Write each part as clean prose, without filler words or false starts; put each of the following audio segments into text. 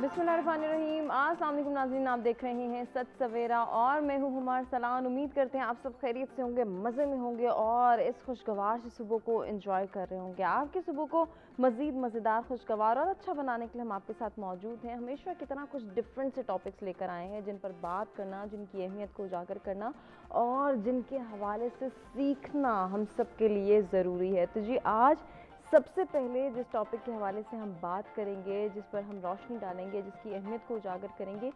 बिस्मिल्लाहिर्रहमानिर्रहीम। अस्सलाम वालेकुम नाज़रीन, आप देख रहे हैं सच सवेरा और मैं हूँ हुमार सलान। उम्मीद करते हैं आप सब खैरियत से होंगे, मज़े में होंगे और इस खुशगवार से सुबह को एंजॉय कर रहे होंगे। आपकी सुबह को मज़ीद मज़ेदार, खुशगवार और अच्छा बनाने के लिए हम आपके साथ मौजूद हैं। हमेशा की तरह कुछ डिफरेंट से टॉपिक्स लेकर आए हैं जिन पर बात करना, जिनकी अहमियत को उजागर करना और जिनके हवाले से सीखना हम सब के लिए ज़रूरी है। तो जी, आज सबसे पहले जिस टॉपिक के हवाले से हम बात करेंगे, जिस पर हम रोशनी डालेंगे, जिसकी अहमियत को उजागर करेंगे,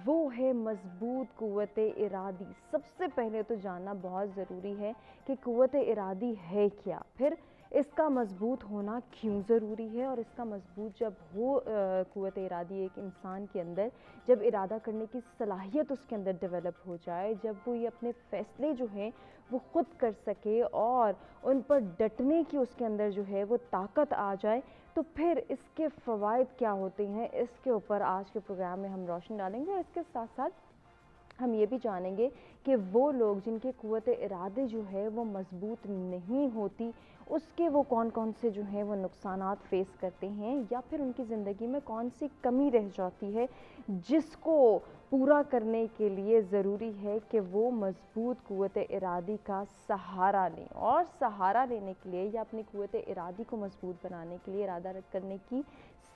वो है मज़बूत क़ुव्वत इरादी। सबसे पहले तो जानना बहुत ज़रूरी है कि क़ुव्वत इरादी है क्या, फिर इसका मज़बूत होना क्यों ज़रूरी है और इसका मज़बूत जब हो क़ुव्वत इरादी एक इंसान के अंदर, जब इरादा करने की सलाहियत उसके अंदर डेवलप हो जाए, जब वो ये अपने फ़ैसले जो हैं वो ख़ुद कर सके और उन पर डटने की उसके अंदर जो है वो ताकत आ जाए, तो फिर इसके फ़वाइद क्या होते हैं, इसके ऊपर आज के प्रोग्राम में हम रोशनी डालेंगे। और इसके साथ साथ हम ये भी जानेंगे कि वो लोग जिनके क़ुव्वत इरादे जो है वो मज़बूत नहीं होती, उसके वो कौन कौन से जो हैं वो नुकसानात फ़ेस करते हैं, या फिर उनकी ज़िंदगी में कौन सी कमी रह जाती है जिसको पूरा करने के लिए ज़रूरी है कि वो मज़बूत क़ुव्वत इरादी का सहारा लें। और सहारा लेने के लिए या अपनी क़ुव्वत इरादी को मज़बूत बनाने के लिए, इरादा करने की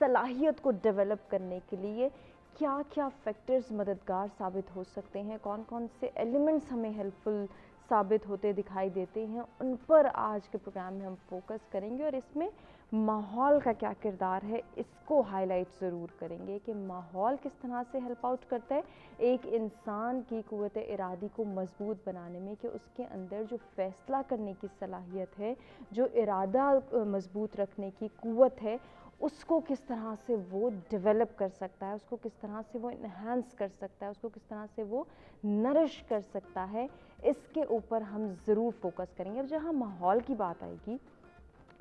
सलाहियत को डेवलप करने के लिए क्या क्या फैक्टर्स मददगार साबित हो सकते हैं, कौन कौन से एलिमेंट्स हमें हेल्पफुल साबित होते दिखाई देते हैं, उन पर आज के प्रोग्राम में हम फोकस करेंगे। और इसमें माहौल का क्या किरदार है, इसको हाईलाइट ज़रूर करेंगे कि माहौल किस तरह से हेल्प आउट करता है एक इंसान की क़ुव्वत इरादी को मज़बूत बनाने में, कि उसके अंदर जो फ़ैसला करने की सलाहियत है, जो इरादा मज़बूत रखने की क़ुव्वत है, उसको किस तरह से वो डेवलप कर सकता है, उसको किस तरह से वो इन्हांस कर सकता है, उसको किस तरह से वो नरिश कर सकता है, इसके ऊपर हम ज़रूर फोकस करेंगे। अब जहाँ माहौल की बात आएगी,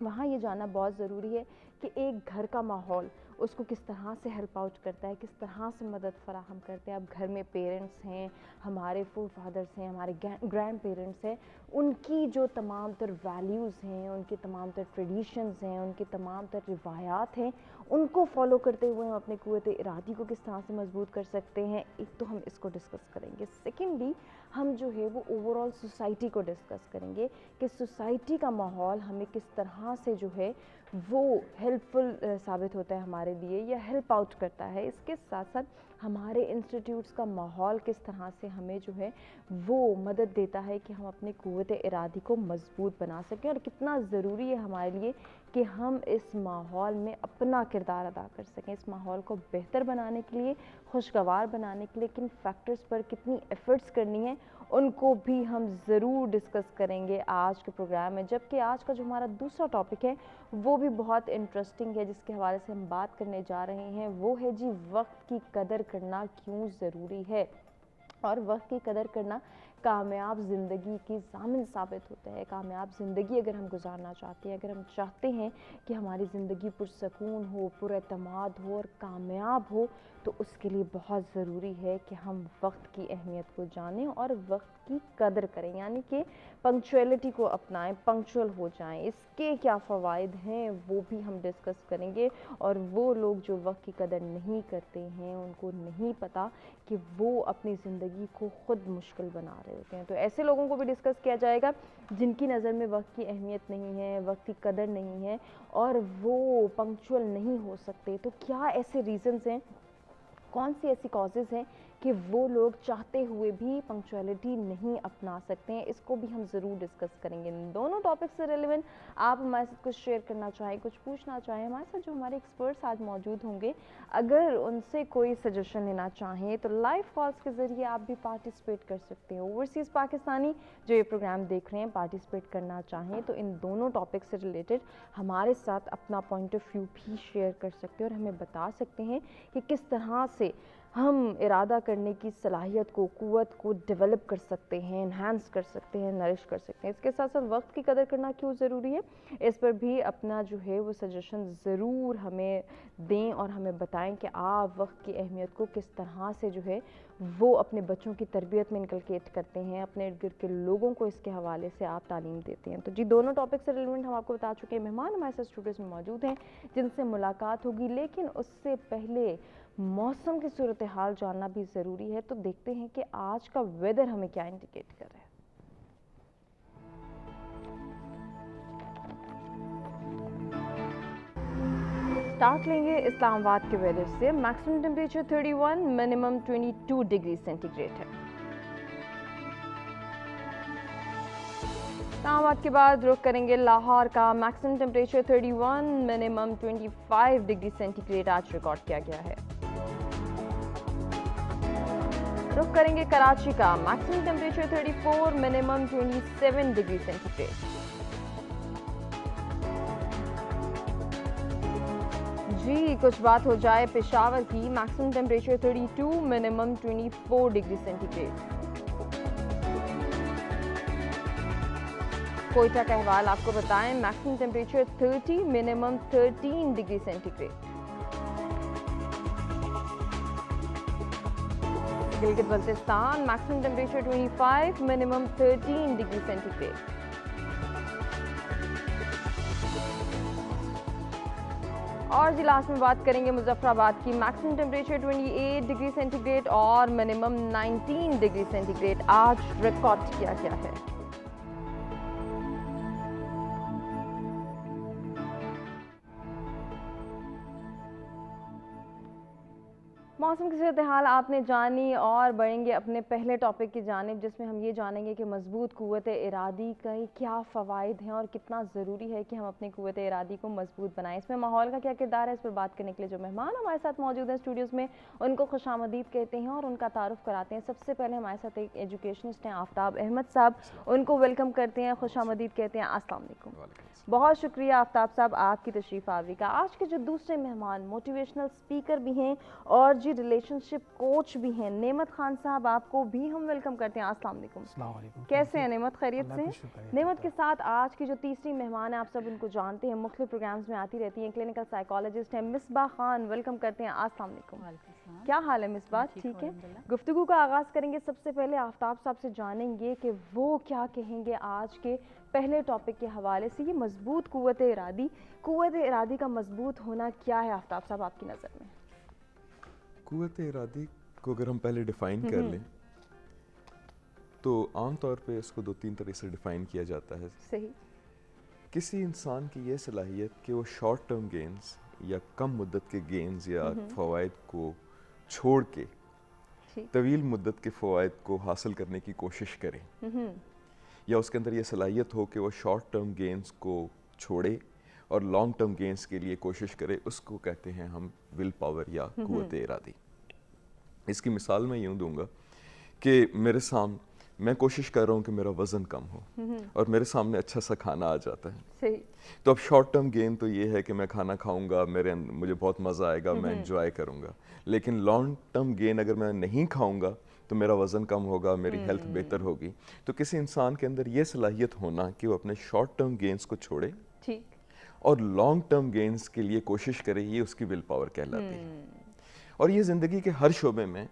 वहाँ ये जानना बहुत ज़रूरी है कि एक घर का माहौल उसको किस तरह से हेल्प आउट करता है, किस तरह से मदद फ़राहम करते हैं। अब घर में पेरेंट्स हैं, हमारे फोर फादर्स हैं, हमारे ग्रैंड पेरेंट्स हैं, उनकी जो तमाम तर वैल्यूज़ हैं, उनके तमाम तर ट्रेडिशंस हैं, उनके तमाम तर रिवायात हैं, उनको फॉलो करते हुए हम अपने क़ुव्वत इरादी को किस तरह से मजबूत कर सकते हैं, एक तो हम इसको डिस्कस करेंगे। सेकेंडली हम जो है वो ओवरऑल सोसाइटी को डिस्कस करेंगे कि सोसाइटी का माहौल हमें किस तरह से जो है वो हेल्पफुल साबित होता है हमारे लिए, या हेल्प आउट करता है। इसके साथ साथ हमारे इंस्टीट्यूट्स का माहौल किस तरह से हमें जो है वो मदद देता है कि हम अपने क़ुव्वत इरादी को मज़बूत बना सकें, और कितना ज़रूरी है हमारे लिए कि हम इस माहौल में अपना किरदार अदा कर सकें। इस माहौल को बेहतर बनाने के लिए, खुशगवार बनाने के लिए किन फैक्टर्स पर कितनी एफ़र्ट्स करनी है, उनको भी हम ज़रूर डिस्कस करेंगे आज के प्रोग्राम में। जबकि आज का जो हमारा दूसरा टॉपिक है वो भी बहुत इंटरेस्टिंग है, जिसके हवाले से हम बात करने जा रहे हैं, वो है जी वक्त की कदर करना क्यों ज़रूरी है। और वक्त की कदर करना कामयाब ज़िंदगी की ज़ामिन साबित होता है। कामयाब ज़िंदगी अगर हम गुजारना चाहते हैं, अगर हम चाहते हैं कि हमारी ज़िंदगी पुरसकून हो, पुरएतमाद हो और कामयाब हो, तो उसके लिए बहुत ज़रूरी है कि हम वक्त की अहमियत को जानें और वक्त की कदर करें, यानी कि पंक्चुअलिटी को अपनाएं, पंक्चुअल हो जाएं। इसके क्या फ़वाइद हैं वो भी हम डिस्कस करेंगे। और वो लोग जो वक्त की कदर नहीं करते हैं, उनको नहीं पता कि वो अपनी ज़िंदगी को ख़ुद मुश्किल बना रहे होते हैं, तो ऐसे लोगों को भी डिस्कस किया जाएगा जिनकी नज़र में वक्त की अहमियत नहीं है, वक्त की कदर नहीं है और वो पंक्चुअल नहीं हो सकते। तो क्या ऐसे रीज़न्स हैं, कौन सी ऐसी कॉजेज़ हैं कि वो लोग चाहते हुए भी पंक्चुअलिटी नहीं अपना सकते हैं, इसको भी हम ज़रूर डिस्कस करेंगे। इन दोनों टॉपिक से रिलेवेंट आप हमारे साथ कुछ शेयर करना चाहें, कुछ पूछना चाहें, हमारे साथ जो हमारे एक्सपर्ट्स आज मौजूद होंगे, अगर उनसे कोई सजेशन लेना चाहें तो लाइव कॉल्स के ज़रिए आप भी पार्टिसिपेट कर सकते हैं। ओवरसीज़ पाकिस्तानी जो ये प्रोग्राम देख रहे हैं, पार्टिसिपेट करना चाहें तो इन दोनों टॉपिक से रिलेटेड हमारे साथ अपना पॉइंट ऑफ व्यू भी शेयर कर सकते हैं और हमें बता सकते हैं कि किस तरह से हम इरादा करने की सलाहियत को, क़ुव्वत को डेवलप कर सकते हैं, इन्हांस कर सकते हैं, नरिश कर सकते हैं। इसके साथ साथ वक्त की कदर करना क्यों ज़रूरी है, इस पर भी अपना जो है वो सजेशन ज़रूर हमें दें और हमें बताएं कि आप वक्त की अहमियत को किस तरह से जो है वो अपने बच्चों की तरबियत में इनकलकेट करते हैं, अपने इर्द गिर्द के लोगों को इसके हवाले से आप तालीम देते हैं। तो जी, दोनों टॉपिक से रिलेवेंट हम आपको बता चुके हैं। मेहमान हमारे साथ स्टूडियोज़ में मौजूद हैं जिनसे मुलाकात होगी, लेकिन उससे पहले मौसम की सूरत हाल जानना भी ज़रूरी है। तो देखते हैं कि आज का वेदर हमें क्या इंडिकेट कर रहा है। स्टार्ट लेंगे इस्लामाबाद के वेदर से। Maximum temperature 31, minimum 22 degree centigrade है। इस्लामाबाद के बाद रुख करेंगे लाहौर का। Maximum temperature 31, minimum 25 degree centigrade आज रिकॉर्ड किया गया है। रुख करेंगे कराची का। Maximum temperature 34, minimum 27 degree centigrade. जी, कुछ बात हो जाए पेशावर की। Maximum temperature 32, minimum 24 degree centigrade. Quetta का अहवाल आपको बताएं। Maximum temperature 30, minimum 13 degree centigrade. Gilgit Baltistan. Maximum temperature 25, minimum 13 degree centigrade. और जी लास्ट में बात करेंगे मुजफ्फराबाद की। मैक्सिमम टेम्परेचर 28 डिग्री सेंटीग्रेड और मिनिमम 19 डिग्री सेंटीग्रेड आज रिकॉर्ड किया गया है। मौसम की सूरत हाल आपने जानी और बढ़ेंगे अपने पहले टॉपिक की जानिब, जिसमें हम ये जानेंगे कि मजबूत क़ुव्वत इरादी का क्या फ़वाइद हैं और कितना ज़रूरी है कि हम अपनी क़ुव्वत इरादी को मजबूत बनाएं। इसमें माहौल का क्या किरदार है, इस पर बात करने के लिए जो मेहमान हमारे साथ मौजूद हैं स्टूडियोज़ में, उनको खुशामदीद कहते हैं और उनका तारुफ कराते हैं। सबसे पहले हमारे साथ एक एजुकेशनिस्ट हैं आफ्ताब अहमद साहब, उनको वेलकम करते हैं, खुशामदीद कहते हैं। अस्सलाम वालेकुम। बहुत शुक्रिया आफ्ताब साहब आपकी तशरीफ़ आवरी का। आज के जो दूसरे मेहमान मोटिवेशनल स्पीकर भी हैं और जी रिलेशनशिप कोच भी हैं, नेमत खान साहब, आपको भी हम वेलकम करते हैं। अस्सलाम वालेकुम। कैसे हैं नेमत, खैरियत से? नेमत के साथ आज की जो तीसरी मेहमान है, आप सब उनको जानते हैं, मुख्तलिफ प्रोग्राम्स में आती रहती हैं, क्लिनिकल साइकोलॉजिस्ट हैं, मिसबाह खान, वेलकम करते हैं। अस्सलाम वालेकुम। क्या हाल है मिसबाह, ठीक है? गुफ्तगू का आगाज़ करेंगे। सबसे पहले आफ्ताब साहब से जानेंगे कि वो क्या कहेंगे आज के पहले टॉपिक के हवाले से, ये मजबूत क़ुव्वत इरादी का मजबूत होना क्या है आफ्ताब साहब आपकी नज़र में? क़ुव्वत इरादी को अगर हम पहले डिफ़ाइन कर लें तो आम तौर पे इसको 2-3 तरह से डिफ़ाइन किया जाता है। सही। किसी इंसान की ये सलाहियत कि वो शॉर्ट टर्म गेन्स या कम मुद्दत के गेन्स या फ़वाइद को छोड़ के तवील मुद्दत के फ़वाइद को हासिल करने की कोशिश करे, या उसके अंदर ये सलाहियत हो कि वो शॉर्ट टर्म गेन्स को छोड़े और लॉन्ग टर्म गेन्स के लिए कोशिश करे, उसको कहते हैं हम विल पावर या क़ुव्वत इरादी। इसकी मिसाल मैं यूँ दूंगा कि मैं कोशिश कर रहा हूँ कि मेरा वज़न कम हो और मेरे सामने अच्छा सा खाना आ जाता है। सही। तो अब शॉर्ट टर्म गेन तो ये है कि मैं खाना खाऊंगा, मुझे बहुत मज़ा आएगा, मैं एंजॉय करूँगा। लेकिन लॉन्ग टर्म गेन अगर मैं नहीं खाऊंगा तो मेरा वज़न कम होगा, मेरी हेल्थ बेहतर होगी। तो किसी इंसान के अंदर ये सलाहियत होना कि वो अपने शॉर्ट टर्म गेन्स को छोड़े और लॉन्ग टर्म गेन्स के लिए कोशिश करे, ये उसकी विल पावर कहलाती है। और ये ज़िंदगी के हर शोबे में,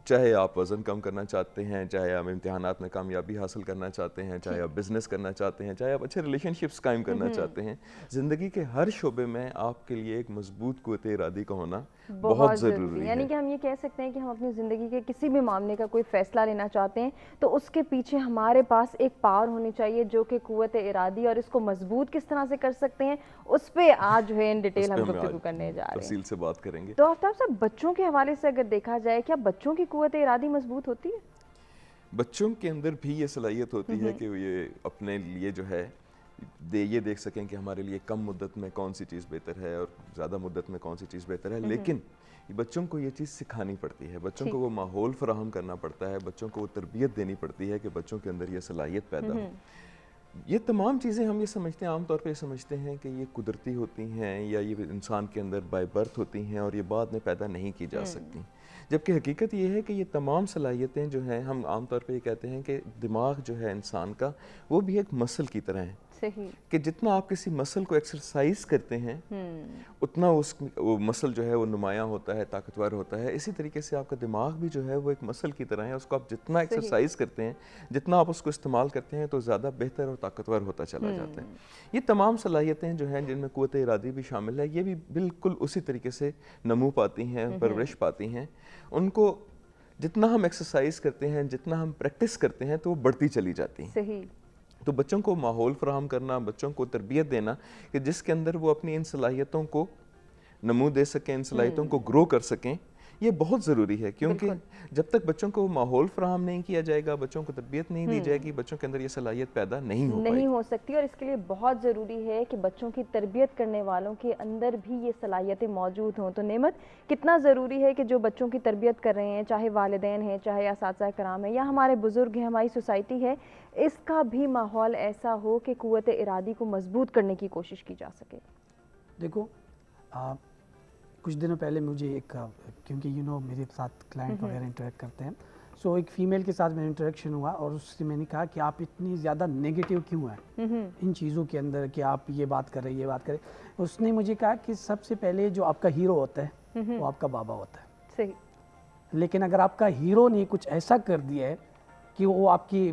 चाहे आप वज़न कम करना चाहते हैं, चाहे आप इम्तिहानात में कामयाबी हासिल करना चाहते हैं, चाहे आप बिज़नेस करना चाहते हैं, चाहे आप अच्छे रिलेशनशिप्स कायम करना चाहते हैं, ज़िंदगी के हर शोबे में आपके लिए एक मजबूत क़ुव्वत इरादी का होना बहुत ज़रूरी है। यानी कि हम ये कह सकते हैं कि हम अपनी ज़िंदगी के किसी भी मामले का कोई फ़ैसला लेना चाहते हैं तो उसके पीछे हमारे पास एक पावर होनी चाहिए जो कि क़ुव्वत इरादी, और इसको मजबूत किस तरह से कर सकते हैं उस पर आज जो है इन डिटेल हम गुफ्तगू करने जा रहे हैं, तफसील से बात करेंगे। तो आफ्ताब साहब, बच्चों के हवाले से अगर देखा जाए, क्या बच्चों की क़ुव्वत इरादी मजबूत होती है? बच्चों के अंदर भी ये सलाहियत होती है कि ये अपने लिए जो है ये देख सकें कि हमारे लिए कम मुद्दत में कौन सी चीज़ बेहतर है और ज़्यादा मुद्दत में कौन सी चीज़ बेहतर है। लेकिन बच्चों को ये चीज़ सिखानी पड़ती है, बच्चों को वो माहौल फराहम करना पड़ता है, बच्चों को वो तरबियत देनी पड़ती है कि बच्चों के अंदर ये सलाहियत पैदा हो। یہ تمام چیزیں ہم یہ سمجھتے ہیں، عام طور پہ یہ سمجھتے ہیں کہ یہ قدرتی ہوتی ہیں یا یہ انسان کے اندر بائی برتھ ہوتی ہیں اور یہ بعد میں پیدا نہیں کی جا سکتی، جبکہ حقیقت یہ ہے کہ یہ تمام صلاحیتیں جو ہیں، ہم عام طور پہ یہ کہتے ہیں کہ دماغ جو ہے انسان کا وہ بھی ایک مسل کی طرح ہے، صحیح، کہ جتنا آپ کسی مسل کو ایکسرسائز کرتے ہیں اتنا وہ مسل جو ہے وہ نمایاں ہوتا ہے، طاقتور ہوتا ہے. اسی طریقے سے آپ کا دماغ بھی جو ہے وہ ایک مسل کی طرح ہے، اس کو آپ جتنا ایکسرسائز کرتے ہیں، جتنا آپ اس کو استعمال کرتے ہیں تو زیادہ بہتر اور طاقتور ہوتا چلا جاتا ہے. یہ تمام صلاحیتیں جو ہیں جن میں قوت ارادی بھی شامل ہے، یہ بھی بالکل اسی طریقے سے نمو پاتی ہیں، پرورش پاتی ہیں. ان کو جتنا ہم ایکسرسائز کرتے ہیں، جتنا ہم پریکٹس کرتے ہیں تو وہ بڑھتی چلی جاتی ہیں. صحیح. تو بچوں کو ماحول فراہم کرنا، بچوں کو تربیت دینا کہ جس کے اندر وہ اپنی ان صلاحیتوں کو نمو دے سکیں، ان صلاحیتوں کو گرو کر سکیں، یہ بہت ضروری ہے. کیونکہ جب تک بچوں کو ماحول فراہم نہیں کیا جائے گا، بچوں کو تربیت نہیں دی جائے گی، بچوں کے اندر یہ صلاحیت پیدا نہیں ہو سکتی. اور اس کے لیے بہت ضروری ہے کہ بچوں کی تربیت کرنے والوں کے اندر بھی یہ صلاحیتیں موجود ہوں. تو نعمت، کتنا ضروری ہے کہ جو بچوں کی تربیت کر رہے ہیں، چاہے والدین ہیں، چاہے اساتذہ کرام ہیں یا ہمارے بزرگ ہیں، ہماری سوسائٹی ہے، اس کا بھی ماحول ایسا ہو کہ قوت ارادی کو مضبوط کرنے کی کوشش کی جا سکے. دیکھو، کچھ دنوں پہلے مجھے ایک، کیونکہ میرے ساتھ کلائنٹ وغیرہ انٹریکٹ کرتے ہیں، سو ایک فیمیل کے ساتھ میرا انٹریکشن ہوا اور اس سے میں نے کہا کہ آپ اتنی زیادہ نیگیٹیو کیوں ہیں ان چیزوں کے اندر کہ آپ یہ بات کر رہے یہ بات کریں. اس نے مجھے کہا کہ سب سے پہلے جو آپ کا ہیرو ہوتا ہے وہ آپ کا بابا ہوتا ہے. صحیح. لیکن اگر آپ کا ہیرو نے کچھ ایسا کر دیا ہے کہ وہ آپ کی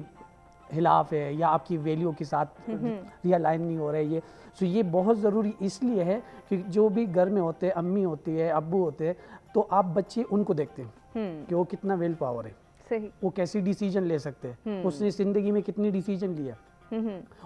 خلاف ہے یا آپ کی ویلیو کے ساتھ ریالائن نہیں ہو رہے، یہ بہت ضروری اس لیے ہے کہ جو بھی گھر میں ہوتے ہیں، امی ہوتی ہے، ابو ہوتے ہیں، تو آپ بچے ان کو دیکھتے ہیں کہ وہ کتنا ویل پاور ہے، صحیح، وہ کیسی ڈیسیجن لے سکتے ہیں، اس نے زندگی میں کتنی ڈیسیجن لیا،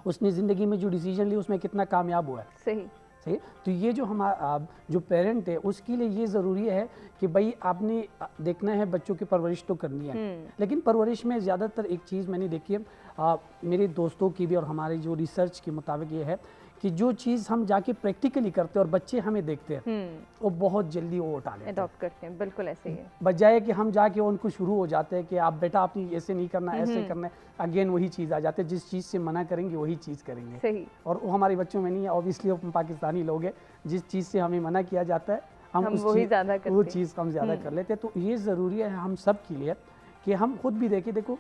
اس نے زندگی میں جو ڈیسیجن لی اس میں کتنا کامیاب ہوا ہے. صحیح. تو یہ جو ہمارا جو پیرنٹ ہے اس کے لیے یہ ضروری ہے کہ بھائی آپ نے دیکھنا ہے، بچوں کی پرورش تو کرنی ہے، لیکن پرورش میں زیادہ تر ایک چیز میں نے دیکھی ہے میرے دوستوں کی بھی اور ہمارے جو ریسرچ کے مطابق یہ ہے کہ جو چیز ہم جا کے پریکٹیکلی کرتے ہیں اور بچے ہمیں دیکھتے ہیں وہ بہت جلدی وہ اٹھا لیتے ہیں، اڈاپٹ کرتے ہیں. بالکل ایسے ہی ہے، بجائے کہ ہم جا کے ان کو شروع ہو جاتے ہیں کہ آپ بیٹا آپ نے ایسے نہیں کرنا، ایسے کرنا ہے. اگین وہی چیز آ جاتے ہیں، جس چیز سے منع کریں گے وہی چیز کریں گے. صحیح. اور وہ ہمارے بچوں میں نہیں ہے، اوبیسلی ہم پاکستانی لوگ ہیں، جس چیز سے ہمیں منع کیا جاتا ہے ہم وہ چیز ہم زیادہ کر لیتے ہیں. تو یہ ضروری ہے ہم سب کے لیے کہ ہم خود بھی دیکھیں. دیکھو،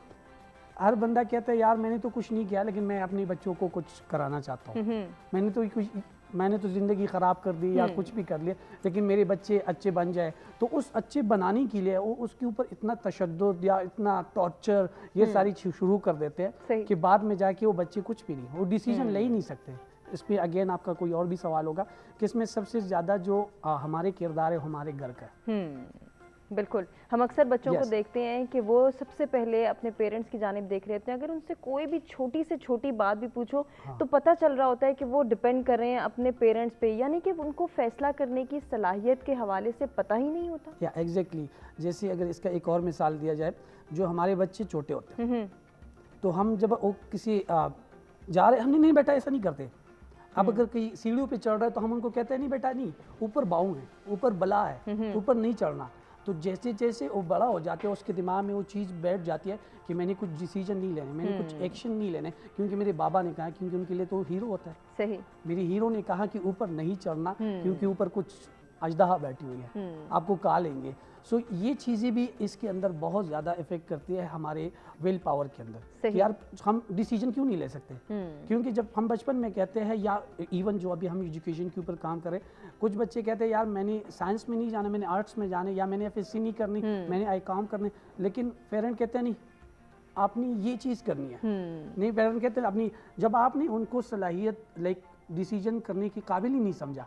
ہر بندہ کہتا ہے یار میں نے تو کچھ نہیں کیا لیکن میں اپنے بچوں کو کچھ کرانا چاہتا ہوں، میں نے تو زندگی خراب کر دی یا کچھ بھی کر لیا لیکن میرے بچے اچھے بن جائے. تو اس اچھے بنانے کے لیے وہ اس کے اوپر اتنا تشدد یا اتنا ٹارچر یہ ساری شروع کر دیتے ہیں کہ بعد میں جا کے وہ بچے کچھ بھی نہیں، وہ ڈیسیجن لے ہی نہیں سکتے. اس پہ اگین آپ کا کوئی اور بھی سوال ہوگا کہ اس میں سب سے زیادہ جو ہمارے کردار ہے ہمارے گھر کا. بالکل. ہم اکثر بچوں کو دیکھتے ہیں کہ وہ سب سے پہلے اپنے پیرنٹس کی جانب دیکھ رہے ہوتے ہیں. اگر ان سے کوئی بھی چھوٹی سے چھوٹی بات بھی پوچھو تو پتہ چل رہا ہوتا ہے کہ وہ ڈیپینڈ کر رہے ہیں اپنے پیرنٹس پہ، یعنی کہ ان کو فیصلہ کرنے کی صلاحیت کے حوالے سے پتہ ہی نہیں ہوتا. یا ایگزیکٹلی. جیسے اگر اس کا ایک اور مثال دیا جائے، جو ہمارے بچے چھوٹے ہوتے ہیں تو ہم جب وہ کسی جا رہے، ہم نہیں بیٹا ایسا نہیں کرتے. اب اگر کہیں سیڑھیوں پہ چڑھ رہا ہے تو ہم ان کو کہتے ہیں نہیں بیٹا نہیں، اوپر باؤں ہے، اوپر بلا ہے، اوپر نہیں چڑھنا. تو جیسے جیسے وہ بڑا ہو جاتے ہیں اس کے دماغ میں وہ چیز بیٹھ جاتی ہے کہ میں نے کچھ ڈیسیجن نہیں لینے، میں نے کچھ ایکشن نہیں لینے، کیونکہ میرے بابا نے کہا، کیونکہ ان کے لیے تو ہیرو ہوتا ہے. صحیح. میرے ہیرو نے کہا کہ اوپر نہیں چڑھنا کیونکہ اوپر کچھ اژدہا بیٹھی ہوئی ہے، آپ کو کھا لیں گے. سو یہ چیزیں بھی اس کے اندر بہت زیادہ افیکٹ کرتی ہے کہ ویل پاور کے اندر کہ یار ہم ڈیسیجن کیوں نہیں لے سکتے. کیونکہ جب ہم بچپن میں کہتے ہیں یا ایون جو ابھی ہم ایجوکیشن کے اوپر کام کریں، کچھ بچے کہتے ہیں یار میں نے سائنس میں نہیں جانا، میں نے آرٹس میں جانا، یا میں نے FSC نہیں کرنی، میں نے کام کرنے. لیکن پیرنٹ کہتے ہیں نہیں آپ نے یہ چیز کرنی ہے. نہیں، پیرنٹ کہتے ہیں اپنی، جب آپ نے ان کو صلاحیت لائک ڈیسیجن کرنے کے قابل ہی نہیں سمجھا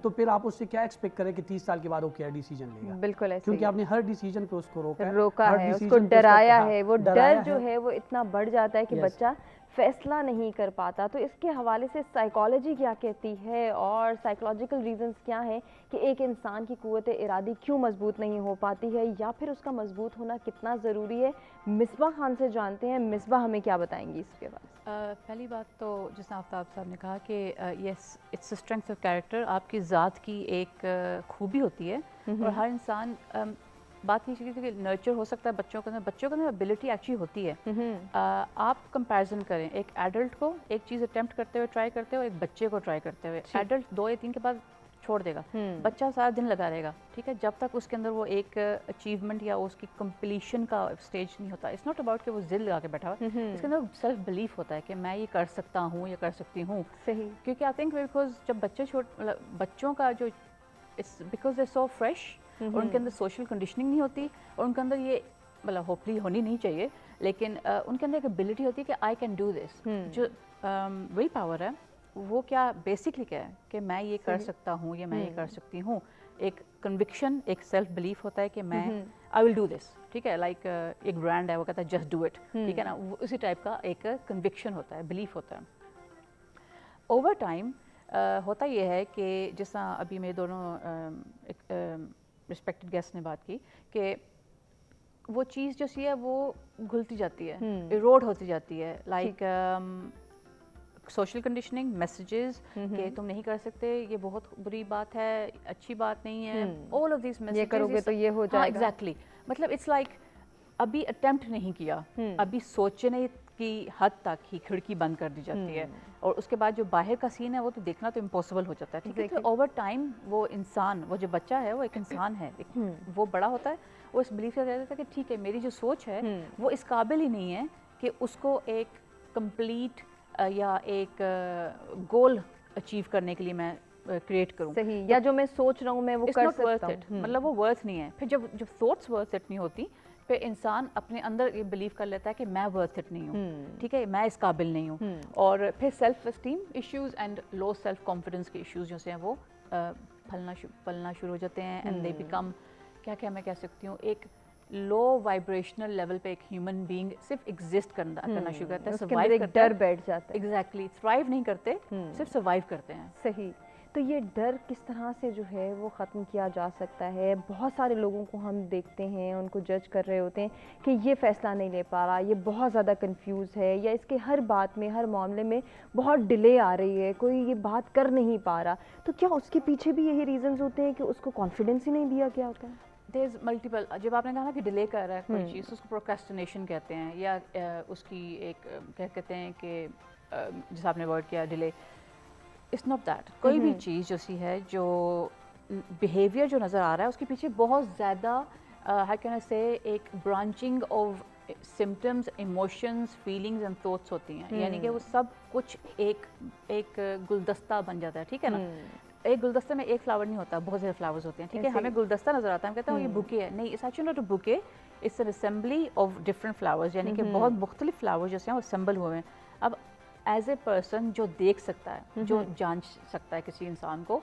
تو پھر آپ اس سے کیا ایکسپیکٹ کریں کہ 30 سال کے بعد وہ کیا ڈیسیجن لے گا. بالکل ایسے، کیونکہ آپ نے ہر ڈیسیجن پہ اس کو روکا ہے، اس کو ڈرایا ہے. وہ ڈر جو ہے وہ اتنا بڑھ جاتا ہے کہ بچہ فیصلہ نہیں کر پاتا. تو اس کے حوالے سے سائیکالوجی کیا کہتی ہے اور سائیکولوجیکل ریزنز کیا ہیں کہ ایک انسان کی قوت ارادی کیوں مضبوط نہیں ہو پاتی ہے، یا پھر اس کا مضبوط ہونا کتنا ضروری ہے؟ مصباح خان سے جانتے ہیں. مصباح ہمیں کیا بتائیں گی اس کے بعد؟ پہلی بات تو جس آفتاب صاحب نے کہا کہ yes it's strength of character, آپ کی ذات کی ایک خوبی ہوتی ہے اور ہر انسان बात ये कि नर्चर हो सकता है बच्चों के अंदर एबिलिटी एक्चुअली होती है। आप कंपैरिजन करें एक एडल्ट को एक चीज़ अटेम्प्ट करते हुए ट्राई करते हुए एक बच्चे को ट्राई करते हुए, एडल्ट 2 या 3 के बाद छोड़ देगा, बच्चा सारा दिन लगा रहेगा, ठीक है, जब तक उसके अंदर वो एक अचीवमेंट या उसकी कंप्लीशन का स्टेज नहीं होता। इट्स नॉट अबाउट कि वो जिद लगा के बैठा हुआ है, इसके अंदर सेल्फ बिलीफ होता है कि मैं ये कर सकता हूँ या कर सकती हूँ। सही, क्योंकि आई थिंक बिकॉज जब बच्चों का जो बिकॉज दे सो फ्रेश और उनके अंदर सोशल कंडीशनिंग नहीं होती और उनके अंदर ये मतलब होपफुली होनी नहीं चाहिए, लेकिन उनके अंदर एक एबिलिटी होती है कि आई कैन डू दिस। जो विल पावर है वो क्या बेसिकली क्या है कि मैं ये कर सकता हूँ या मैं ये कर सकती हूँ। एक कन्विक्शन, एक सेल्फ बिलीफ होता है कि मैं आई विल डू दिस, ठीक है, लाइक एक ब्रांड है वो कहता है जस्ट डू इट, ठीक है ना, उसी टाइप का एक कन्विक्शन होता है, बिलीफ होता है। ओवर टाइम होता ये है कि जैसा अभी मेरे दोनों रिस्पेक्टेड गेस्ट ने बात की कि वो चीज़ जो सी है वो घुलती जाती है, इरोड होती जाती है, लाइक सोशल कंडीशनिंग, मैसेजेस कि तुम नहीं कर सकते, ये बहुत बुरी बात है, अच्छी बात नहीं है, ऑल ऑफ दिस मैसेजेस, ये करोगे तो ये हो जाएगा। एग्जैक्टली, मतलब इट्स लाइक अभी अटेम्प्ट नहीं किया, अभी सोचने की हद तक ही खिड़की बंद कर दी जाती है और उसके बाद जो बाहर का सीन है वो तो देखना तो इम्पॉसिबल हो जाता है, ठीक है। तो ओवर टाइम वो इंसान, वो जो बच्चा है वो एक इंसान है, वो बड़ा होता है, वो इस बिलीफ से रहता है कि ठीक है मेरी जो सोच है वो इस काबिल ही नहीं है कि उसको एक कंप्लीट या एक गोल अचीव करने के लिए मैं क्रिएट करूं। सही, या जो मैं सोच रहा हूं मैं वो कर सकता हूं, मतलब वो वर्थ नहीं है। फिर जब थॉट्स वर्थ इट नहीं होती फिर इंसान अपने अंदर ये बिलीव कर लेता है कि मैं वर्थ इट नहीं हूँ, ठीक है, मैं इस काबिल नहीं हूँ, और फिर self esteem issues and low self confidence के इश्यूज जो हैं वो पलना शुरू हो जाते हैं एंड दे बिकम, क्या मैं कह सकती हूँ, एक लो वाइब्रेशनल लेवल पे एक ह्यूमन बीइंग सिर्फ एग्जिस्ट करना शुरू करता है, सर्वाइव करता है, डर बैठ जाता है। एग्जैक्टली, थ्राइव नहीं करते, सिर्फ सर्वाइव करते हैं। सही, तो ये डर किस तरह से जो है वो ख़त्म किया जा सकता है? बहुत सारे लोगों को हम देखते हैं, उनको जज कर रहे होते हैं कि ये फ़ैसला नहीं ले पा रहा, ये बहुत ज़्यादा कंफ्यूज है, या इसके हर बात में, हर मामले में बहुत डिले आ रही है, कोई ये बात कर नहीं पा रहा, तो क्या उसके पीछे भी यही रीज़न्स होते हैं कि उसको कॉन्फिडेंस ही नहीं दिया गया होता है? देयर इज़ मल्टीपल, जब आपने कहा ना कि डिले कर रहा है कोई चीज़, उसको प्रोक्रेस्टिनेशन कहते हैं, या उसकी एक क्या कहते हैं कि जिस आपने वर्ड किया डिले, इट्स नॉट दैट। कोई भी चीज़ जो सी है, जो बिहेवियर जो नज़र आ रहा है उसके पीछे बहुत ज़्यादा हाउ कैन आई से एक branching of symptoms, emotions, feelings and thoughts होती हैं, यानी कि वो सब कुछ एक गुलदस्ता बन जाता है, ठीक है ना। एक गुलदस्ते में एक फ्लावर नहीं होता, बहुत सारे फ्लावर्स होते हैं, ठीक है, हमें गुलदस्ता नजर आता है, हम कहते हैं ये बुके है, नहीं, it's actually not a bouquet, it's an assembly of different flowers, यानी कि बहुत मुख्तलिफ फ्लावर्स जो हैं वो असेंबल हुए हैं। अब एज ए पर्सन जो देख सकता है, जो जांच सकता है किसी इंसान को,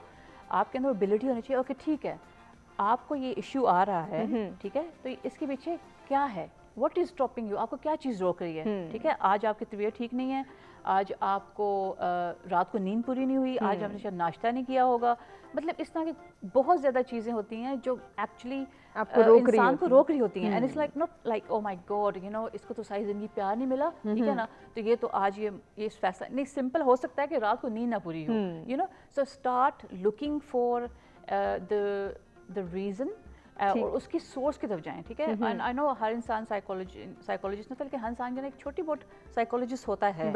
आपके अंदर एबिलिटी होनी चाहिए, ओके ठीक है आपको ये इश्यू आ रहा है, ठीक है, तो इसके पीछे क्या है, व्हाट इज स्टॉपिंग यू, आपको क्या चीज़ रोक रही है, ठीक है, आज आपकी तबीयत ठीक नहीं है, आज आपको रात को नींद पूरी नहीं हुई, आज आपने शायद नाश्ता नहीं किया होगा, मतलब इस तरह की बहुत ज़्यादा चीज़ें होती हैं जो एक्चुअली इंसान को रोक रही होती हैं, and it's like not like oh my God you know इसको तो सारी ज़िंदगी प्यार नहीं मिला, ठीक है ना, तो ये तो आज ये फैसला नहीं, सिंपल हो सकता है कि रात को नींद ना पूरी हो, you know, so start looking for the reason और उसकी सोर्स की तरफ जाएं, ठीक है। एंड आई नो हर इंसान साइकोलॉजिस्ट नहीं, बल्कि हर इंसान के अंदर एक छोटी बहुत साइकोलॉजिस्ट होता है,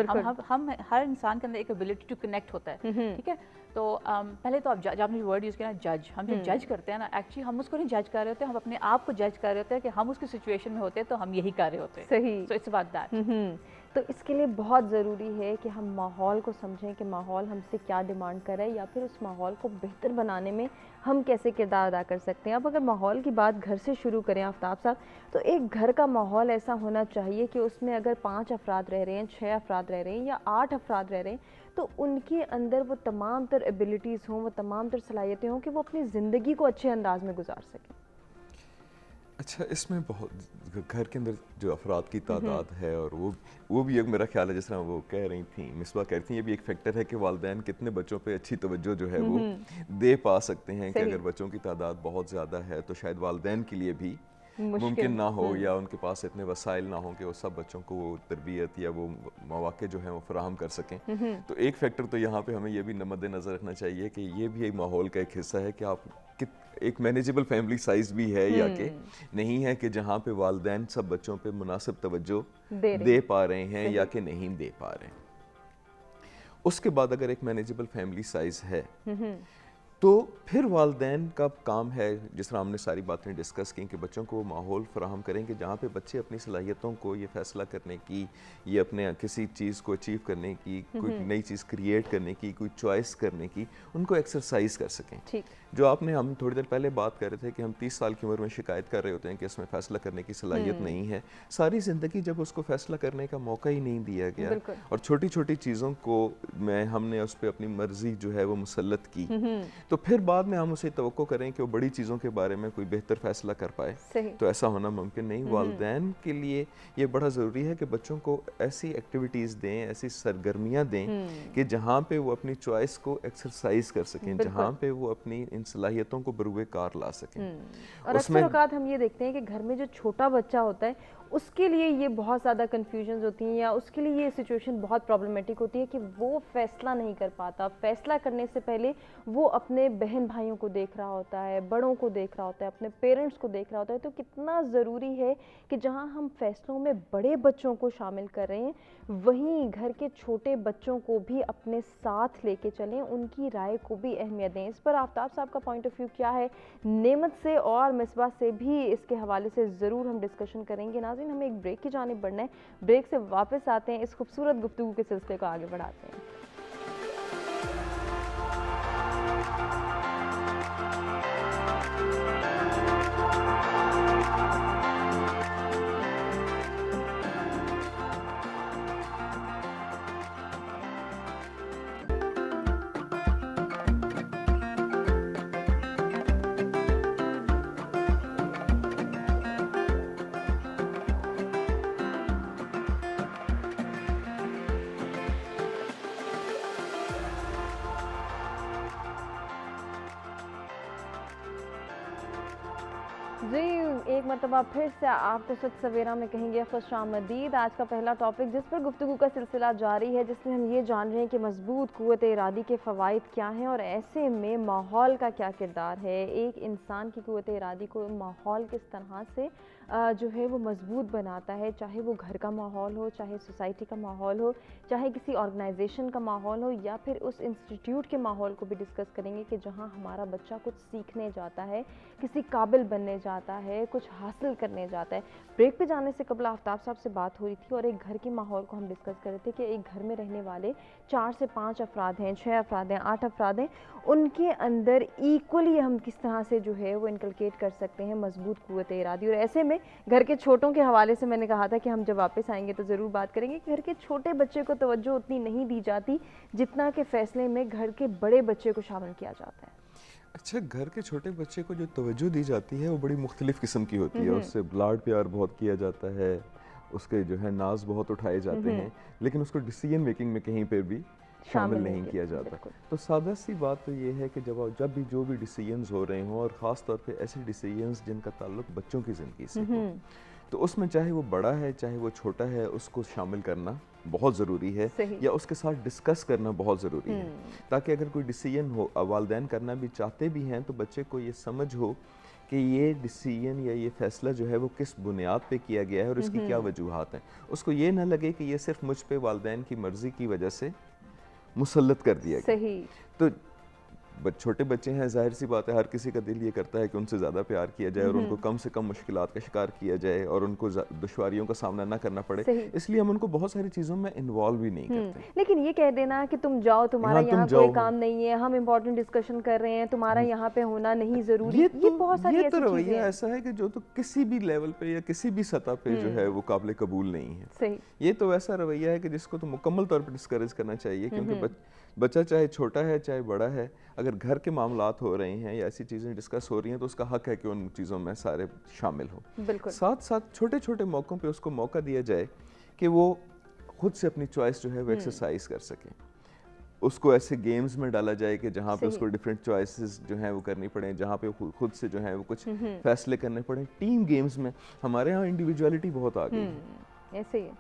हम हर इंसान के अंदर एक एबिलिटी टू कनेक्ट होता है, ठीक है। तो पहले तो आप जब आपने वर्ड यूज़ किया ना जज, हम जो जज करते हैं ना, एक्चुअली हम उसको नहीं जज कर रहे होते, हम अपने आप को जज कर रहे होते हैं कि हम उसकी सिचुएशन में होते हैं तो हम यही कर रहे होते हैं। सही, सो इट्स अबाउट दैट। तो इसके लिए बहुत ज़रूरी है कि हम माहौल को समझें कि माहौल हमसे क्या डिमांड कर रहा है, या फिर उस माहौल को बेहतर बनाने में हम कैसे किरदार अदा कर सकते हैं। अब अगर माहौल की बात घर से शुरू करें आफ्ताब साहब, तो एक घर का माहौल ऐसा होना चाहिए कि उसमें अगर 5 अफराद रह रहे हैं, 6 अफराद रह रहे हैं या 8 अफराद रह रहे हैं, तो उनके अंदर वो तमाम तर एबिलिटीज़ हों, वो तमाम तर सलाहियतें हों कि वो अपनी ज़िंदगी को अच्छे अंदाज में गुजार सकें। अच्छा, इसमें बहुत घर के अंदर जो अफराद की तादाद है, और वो भी एक मेरा ख्याल है, जिस तरह वो कह रही थी, मिसबा कह रही थी, ये भी एक फैक्टर है कि वालिदैन कितने बच्चों पे अच्छी तवज्जो जो है वो दे पा सकते हैं। कि अगर बच्चों की तादाद बहुत ज़्यादा है तो शायद वालिदैन के लिए भी मुमकिन ना हो या उनके पास इतने वसाइल ना हो कि वो सब बच्चों को वो तरबियत या वो मौके जो हैं वो फराहम कर सकें। तो एक फैक्टर तो यहाँ पे हमें ये भी मद्देनज़र रखना चाहिए कि ये भी एक माहौल का एक हिस्सा है कि आप एक मैनेजेबल फैमिली साइज़ भी है या कि नहीं है, कि जहाँ पे वालिदैन सब बच्चों पे मुनासिब तवज्जो दे पा रहे हैं या कि नहीं दे पा रहे हैं। उसके बाद अगर एक मैनेजेबल फैमिली साइज़ है तो फिर वालिदैन का काम है, जिस तरह हमने सारी बातें डिस्कस की, कि बच्चों को वो माहौल फराहम करें कि जहाँ पे बच्चे अपनी सलाहियतों को ये फ़ैसला करने की, ये अपने किसी चीज़ को अचीव करने की, कोई नई चीज़ क्रिएट करने की, कोई चॉइस करने की, उनको एक्सरसाइज कर सकें। जो हम थोड़ी देर पहले बात कर रहे थे कि हम 30 साल की उम्र में शिकायत कर रहे होते हैं कि इसमें फ़ैसला करने की सलाहियत नहीं है। सारी ज़िंदगी जब उसको फ़ैसला करने का मौका ही नहीं दिया गया और छोटी छोटी चीज़ों को हमने उस पर अपनी मर्ज़ी जो है वो मुसल्लत की, तो फिर बाद में हम उसे तवक्को करें कि वो बड़ी चीज़ों के बारे में कोई बेहतर फ़ैसला कर पाए, तो ऐसा होना मुमकिन नहीं। वालिदैन के लिए ये बड़ा ज़रूरी है कि बच्चों को ऐसी एक्टिविटीज़ दें, ऐसी सरगर्मियाँ दें कि जहाँ पे वो अपनी चॉइस को एक्सरसाइज कर सकें, जहाँ पे वो अपनी इन सलाहियतों को बरूए कार ला सकें। और अक्सर औक़ात हम ये देखते हैं कि घर में जो छोटा बच्चा होता है उसके लिए ये बहुत ज़्यादा कन्फ्यूजन्स होती हैं या उसके लिए ये सिचुएशन बहुत प्रॉब्लमेटिक होती है कि वो फ़ैसला नहीं कर पाता। फ़ैसला करने से पहले वो अपने बहन भाइयों को देख रहा होता है, बड़ों को देख रहा होता है, अपने पेरेंट्स को देख रहा होता है। तो कितना ज़रूरी है कि जहाँ हम फ़ैसलों में बड़े बच्चों को शामिल कर रहे हैं, वहीं घर के छोटे बच्चों को भी अपने साथ लेके चलें, उनकी राय को भी अहमियत दें। इस पर आफ्ताब साहब का पॉइंट ऑफ व्यू क्या है? नेमत से और मिसबा से भी इसके हवाले से ज़रूर हम डिस्कशन करेंगे। नाज़रीन, हमें एक ब्रेक की जानिब बढ़ना है। ब्रेक से वापस आते हैं, इस खूबसूरत गुफ्तगू के सिलसिले को आगे बढ़ाते हैं। जी, एक मरतबा फिर से आपको सच सवेरा में कहेंगे खुशामदीद। आज का पहला टॉपिक जिस पर गुफ्तगू का सिलसिला जारी है, जिसमें हम ये जान रहे हैं कि मजबूत क़ुव्वत इरादी के फ़वाइद क्या हैं और ऐसे में माहौल का क्या किरदार है। एक इंसान की क़ुव्वत इरादी को माहौल किस तरह से जो है वो मजबूत बनाता है, चाहे वो घर का माहौल हो, चाहे सोसाइटी का माहौल हो, चाहे किसी ऑर्गेनाइजेशन का माहौल हो, या फिर उस इंस्टीट्यूट के माहौल को भी डिस्कस करेंगे कि जहाँ हमारा बच्चा कुछ सीखने जाता है, किसी काबिल बनने जाता है, कुछ हासिल करने जाता है। ब्रेक पे जाने से कबल आफ्ताब साहब से बात हो रही थी और एक घर के माहौल को हम डिस्कस कर रहे थे कि एक घर में रहने वाले 4 से 5 अफराद हैं, 6 अफराद हैं, 8 अफराद हैं, उनके अंदर इक्वली हम किस तरह से जो है वो इनकलकेट कर सकते हैं मजबूत क़ुव्वत इरादी। और ऐसे में घर के छोटों के हवाले से मैंने कहा था कि हम जब वापस आएंगे तो ज़रूर बात करेंगे कि घर के छोटे बच्चे को तवज्जो उतनी नहीं दी जाती जितना कि फ़ैसले में घर के बड़े बच्चे को शामिल किया जाता है। अच्छा, घर के छोटे बच्चे को जो तवज्जो दी जाती है वो बड़ी मुख्तलिफ़ किस्म की होती है। उससे लाड प्यार बहुत किया जाता है, उसके जो है नाज बहुत उठाए जाते हैं, लेकिन उसको डिसीजन मेकिंग में कहीं पर भी शामिल नहीं किया जाता। तो सादा सी बात तो ये है कि जब भी जो भी डिसीजंस हो रहे हों, और ख़ास तौर पे ऐसे डिसीजंस जिनका ताल्लुक बच्चों की ज़िंदगी से हो, तो उसमें चाहे वो बड़ा है चाहे वो छोटा है, उसको शामिल करना बहुत ज़रूरी है या उसके साथ डिस्कस करना बहुत ज़रूरी है, ताकि अगर कोई डिसीजन हो, वालिदैन करना भी चाहते भी हैं, तो बच्चे को ये समझ हो कि ये डिसीजन या ये फ़ैसला जो है वो किस बुनियाद पे किया गया है और इसकी क्या वजूहात हैं। उसको ये ना लगे कि ये सिर्फ मुझ पे वालिदैन की मर्ज़ी की वजह से मुसल्लत कर दिया गया। तो छोटे बच्चे हैं, जाहिर सी बात है हर किसी का दिल ये करता है कि उनसे ज़्यादा प्यार किया जाए और उनको कम से कम मुश्किलात का शिकार किया जाए और उनको दुश्वारियों का सामना ना करना पड़े, इसलिए हम उनको बहुत सारी चीज़ों में इन्वॉल्व भी नहीं करते। लेकिन ये कह देना कि तुम जाओ, तुम्हारा यहाँ कोई काम नहीं है, हम इम्पोर्टेंट डिस्कशन कर रहे हैं, तुम्हारा यहाँ पे होना नहीं ज़रूरी, ये बहुत सारी ऐसी चीज़ें हैं। ऐसा है कि जो तो किसी भी लेवल पे या किसी भी सतह पे जो है वो काबिल कबूल नहीं है। सही, ये तो ऐसा रवैया है कि जिसको तो मुकम्मल तौर पर डिस्करेज करना चाहिए, क्योंकि बच्चा चाहे छोटा है चाहे बड़ा है, अगर घर के मामलात हो रहे हैं या ऐसी चीज़ें डिस्कस हो रही हैं तो उसका हक है कि उन चीज़ों में सारे शामिल हो। साथ साथ छोटे छोटे मौक़ों पे उसको मौका दिया जाए कि वो खुद से अपनी चॉइस जो है वो एक्सरसाइज कर सके। उसको ऐसे गेम्स में डाला जाए कि जहाँ पे उसको डिफरेंट चॉइसेस जो हैं वो करनी पड़े, जहाँ पे खुद से जो है वो कुछ फैसले करने पड़े। टीम गेम्स में हमारे यहाँ इंडिविजुअलिटी बहुत आ गई है, ऐसे ही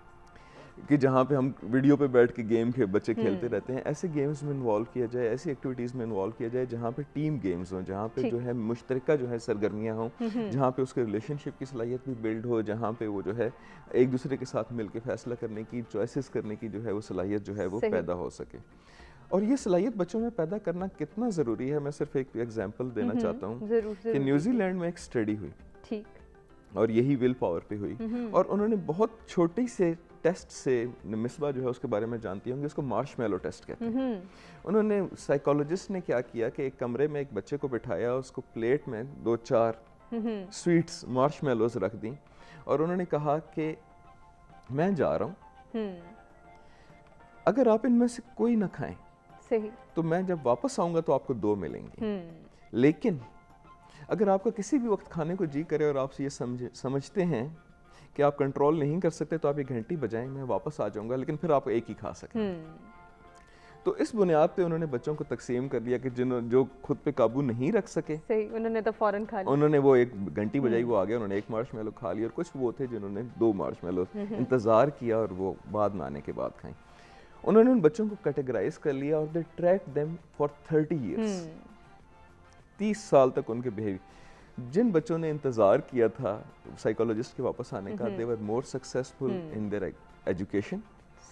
कि जहाँ पे हम वीडियो पे बैठ के गेम बच्चे खेलते रहते हैं, ऐसे गेम्स में इन्वॉल्व किया जाए, ऐसी एक्टिविटीज़ में इन्वॉल्व किया जाए जहाँ पे टीम गेम्स हों, जहाँ पे जो है मुश्तरका जो है सरगर्मियाँ हों, जहाँ पे उसके रिलेशनशिप की सलाहियत भी बिल्ड हो, जहाँ पे वो जो है एक दूसरे के साथ मिलके फैसला करने की, चॉइसेस करने की जो है वो सलाहियत जो है वो पैदा हो सके। और ये सलाहियत बच्चों में पैदा करना कितना ज़रूरी है, मैं सिर्फ एक एग्जाम्पल देना चाहता हूँ कि न्यूजीलैंड में एक स्टडी हुई, ठीक, और यही विल पावर पे हुई, और उन्होंने बहुत छोटी से टेस्ट से, मिसबा जो है उसके बारे में जानती होंगी, उसको मार्शमैलो टेस्ट कहते हैं। उन्होंने, साइकोलॉजिस्ट ने क्या किया कि एक कमरे में एक बच्चे को बिठाया, उसको प्लेट में 2-4 स्वीट्स मार्शमैलोज रख दी, और उन्होंने कहा कि मैं जा रहा हूँ, अगर आप इनमें से कोई ना खाएं सही, तो मैं जब वापस आऊंगा तो आपको 2 मिलेंगे, लेकिन अगर आपका किसी भी वक्त खाने को जी करे और आप ये समझते हैं कि आप कंट्रोल नहीं कर सकते, तो आप 1 घंटी बजाएं, मैं वापस आ जाऊंगा, लेकिन फिर आप एक ही खा सकें। तो इस बुनियाद पे उन्होंने बच्चों को तकसीम कर दिया कि जो खुद पे काबू नहीं रख सके, सही, उन्होंने तो फौरन खा लिया, उन्होंने वो 1 घंटी बजाई, वो आ गया, उन्होंने 1 मार्शमैलो खा लिया, और कुछ वो थे जिन्होंने 2 मार्शमैलो इंतजार किया और वो बाद में आने के बाद खाएं। उन्होंने उन बच्चों को कैटेगराइज कर लिया और दे ट्रैक देम फॉर 30 ईयर्स, 30 साल तक उनके बिहेवियर। जिन बच्चों ने इंतज़ार किया था साइकोलॉजिस्ट के वापस आने का, they were more successful in their education,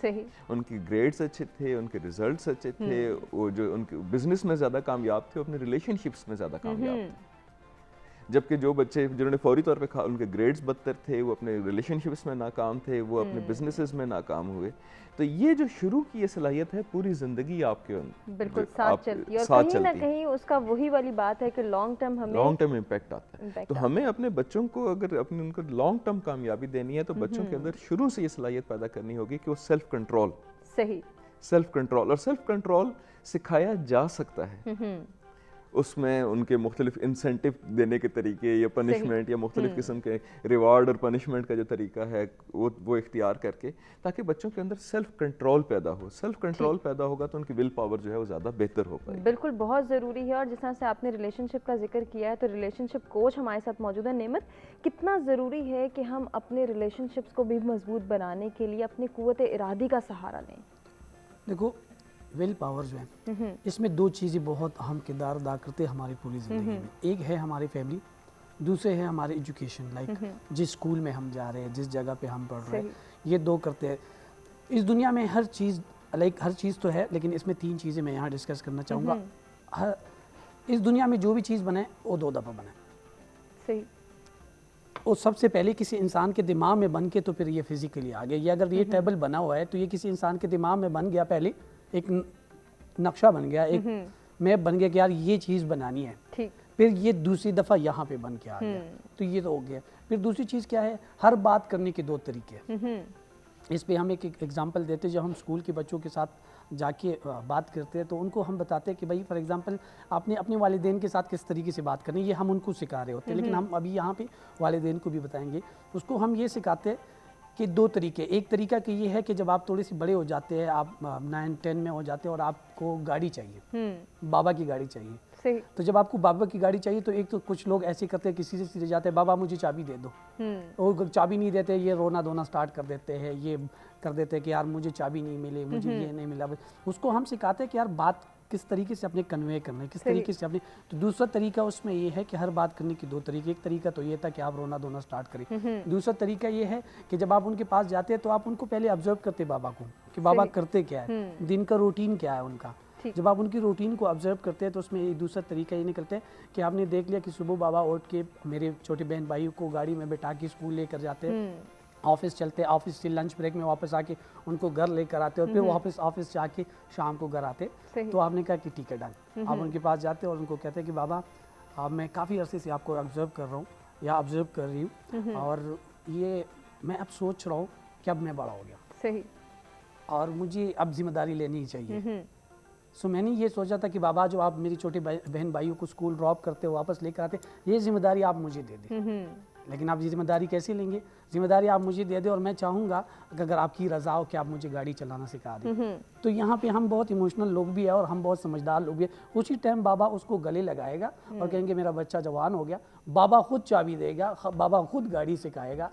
सही, उनके ग्रेड्स अच्छे थे, उनके रिजल्ट्स अच्छे थे, वो जो उनके बिजनेस में ज़्यादा कामयाब थे, अपने रिलेशनशिप्स में ज़्यादा कामयाब थे। जबकि जो बच्चे जिन्होंने फौरी तौर पे उनके ग्रेड्स बदतर थे, वो अपने रिलेशनशिप्स में नाकाम थे, वो अपने बिजनेसेस में नाकाम हुए। तो ये जो शुरू की ये सलाहियत है, पूरी ज़िंदगी आपके बिल्कुल साथ चलती है, और कहीं ना कहीं उसका वही वाली बात है कि लॉन्ग टर्म हमें लॉन्ग टर्म इम्पैक्ट आता है। तो हमें अपने बच्चों को, अगर अपने उनको लॉन्ग टर्म कामयाबी देनी है, तो बच्चों के अंदर शुरू से ये सलाहियत पैदा करनी होगी कि वो सेल्फ कंट्रोल, सही, सेल्फ कंट्रोल, और सेल्फ कंट्रोल सिखाया जा सकता है। उसमें उनके मुख्तलिफ इंसेंटिव देने के तरीके या पनिशमेंट या मुख्तलिफ किस्म के रिवार्ड और पनिशमेंट का जो तरीका है वो इख्तियार करके, ताकि बच्चों के अंदर सेल्फ कंट्रोल पैदा हो। सेल्फ कंट्रोल पैदा होगा तो उनकी विल पावर जो है वो ज़्यादा बेहतर हो पाएगी। बिल्कुल, बहुत ज़रूरी है। और जिस तरह से आपने रिलेशनशिप का जिक्र किया है, तो रिलेशनशिप कोच हमारे साथ मौजूद है। नेमत, कितना ज़रूरी है कि हम अपने रिलेशनशिप्स को भी मजबूत बनाने के लिए अपनी कुव्वत इरादी का सहारा लें? देखो, विल पावर जो है, इसमें 2 चीज़ें बहुत अहम किरदार अदा करते हैं हमारी पूरी ज़िंदगी में। एक है हमारी फैमिली, दूसरे है हमारी एजुकेशन, लाइक जिस स्कूल में हम जा रहे हैं, जिस जगह पे हम पढ़ रहे हैं, ये 2 करते हैं। इस दुनिया में हर चीज़, हर चीज़ तो है, लेकिन इसमें 3 चीज़ें मैं यहाँ डिस्कस करना चाहूँगा। इस दुनिया में जो भी चीज़ बने वो 2 दफ़ा बने, सही। और सबसे पहले किसी इंसान के दिमाग में बन के तो फिर ये फिजिकली आ गया। ये अगर ये टेबल बना हुआ है तो ये किसी इंसान के दिमाग में बन गया, पहले एक नक्शा बन गया, एक मैप बन गया कि यार ये चीज़ बनानी है, ठीक। फिर ये दूसरी दफ़ा यहाँ पे बन के आ गया, तो ये तो हो गया। फिर दूसरी चीज़ क्या है, हर बात करने के 2 तरीके हैं। इस पे हम एक एग्जांपल देते हैं। जब हम स्कूल के बच्चों के साथ जाके बात करते हैं तो उनको हम बताते हैं कि भाई फॉर एग्जांपल आपने अपने वालिदैन के साथ किस तरीके से बात करनी है, ये हम उनको सिखा रहे होते हैं। लेकिन हम अभी यहाँ पे वालिदैन को भी बताएंगे। उसको हम ये सिखाते हैं कि 2 तरीके। एक तरीका कि ये है कि जब आप थोड़े से बड़े हो जाते हैं, आप 9-10 में हो जाते हैं और आपको गाड़ी चाहिए, बाबा की गाड़ी चाहिए, सही। तो जब आपको बाबा की गाड़ी चाहिए तो एक तो कुछ लोग ऐसे करते हैं, किसी से सीधे जाते हैं, बाबा मुझे चाबी दे दो, और चाबी नहीं देते, ये रोना धोना स्टार्ट कर देते हैं, ये कर देते हैं कि यार मुझे चाबी नहीं मिली, मुझे ये नहीं मिला। उसको हम सिखाते हैं कि यार बात किस तरीके से अपने कन्वे करना है, किस तरीके से अपने। तो दूसरा तरीका उसमें ये है कि हर बात करने के 2 तरीके। एक तरीका तो ये था कि आप रोना धोना स्टार्ट करें। दूसरा तरीका ये है कि जब आप उनके पास जाते हैं तो आप उनको पहले ऑब्जर्व करते बाबा को, कि बाबा करते क्या है, दिन का रूटीन क्या है उनका। जब आप उनकी रूटीन को ऑब्जर्व करते हैं तो उसमें एक दूसरा तरीका ये निकलता है कि आपने देख लिया कि सुबह बाबा उठ के मेरे छोटे बहन भाई को गाड़ी में बैठा के स्कूल लेकर जाते हैं, ऑफिस चलते, ऑफिस से लंच ब्रेक में वापस आके उनको घर लेकर आते और फिर वापस ऑफिस जाके शाम को घर आते। तो आपने कहा कि ठीक है डन। आप उनके पास जाते और उनको कहते हैं कि बाबा मैं काफ़ी अरसे से आपको ऑब्जर्व कर रहा हूँ या ऑब्जर्व कर रही हूँ, और ये मैं अब सोच रहा हूँ कि अब मैं बड़ा हो गया, सही, और मुझे अब जिम्मेदारी लेनी ही चाहिए। सो मैंने ये सोचा था कि बाबा जो आप मेरी छोटी बहन भाइयों को स्कूल ड्रॉप करते हो, वापस लेकर आते, ये जिम्मेदारी आप मुझे दे दें। لیکن آپ ذمہ कैसे लेंगे, ذمہ दारी आप मुझे दे दे और मैं चाहूँगा कि अगर आपकी रज़ा हो कि आप मुझे गाड़ी चलाना सिखा दें. तो यहाँ पे हम बहुत इमोशनल लोग भी हैं और हम बहुत समझदार लोग भी हैं. उसी टाइम बाबा उसको गले लगाएगा और कहेंगे मेरा बच्चा जवान हो गया, बाबा खुद चाबी देगा, बाबा खुद गाड़ी सिखाएगा.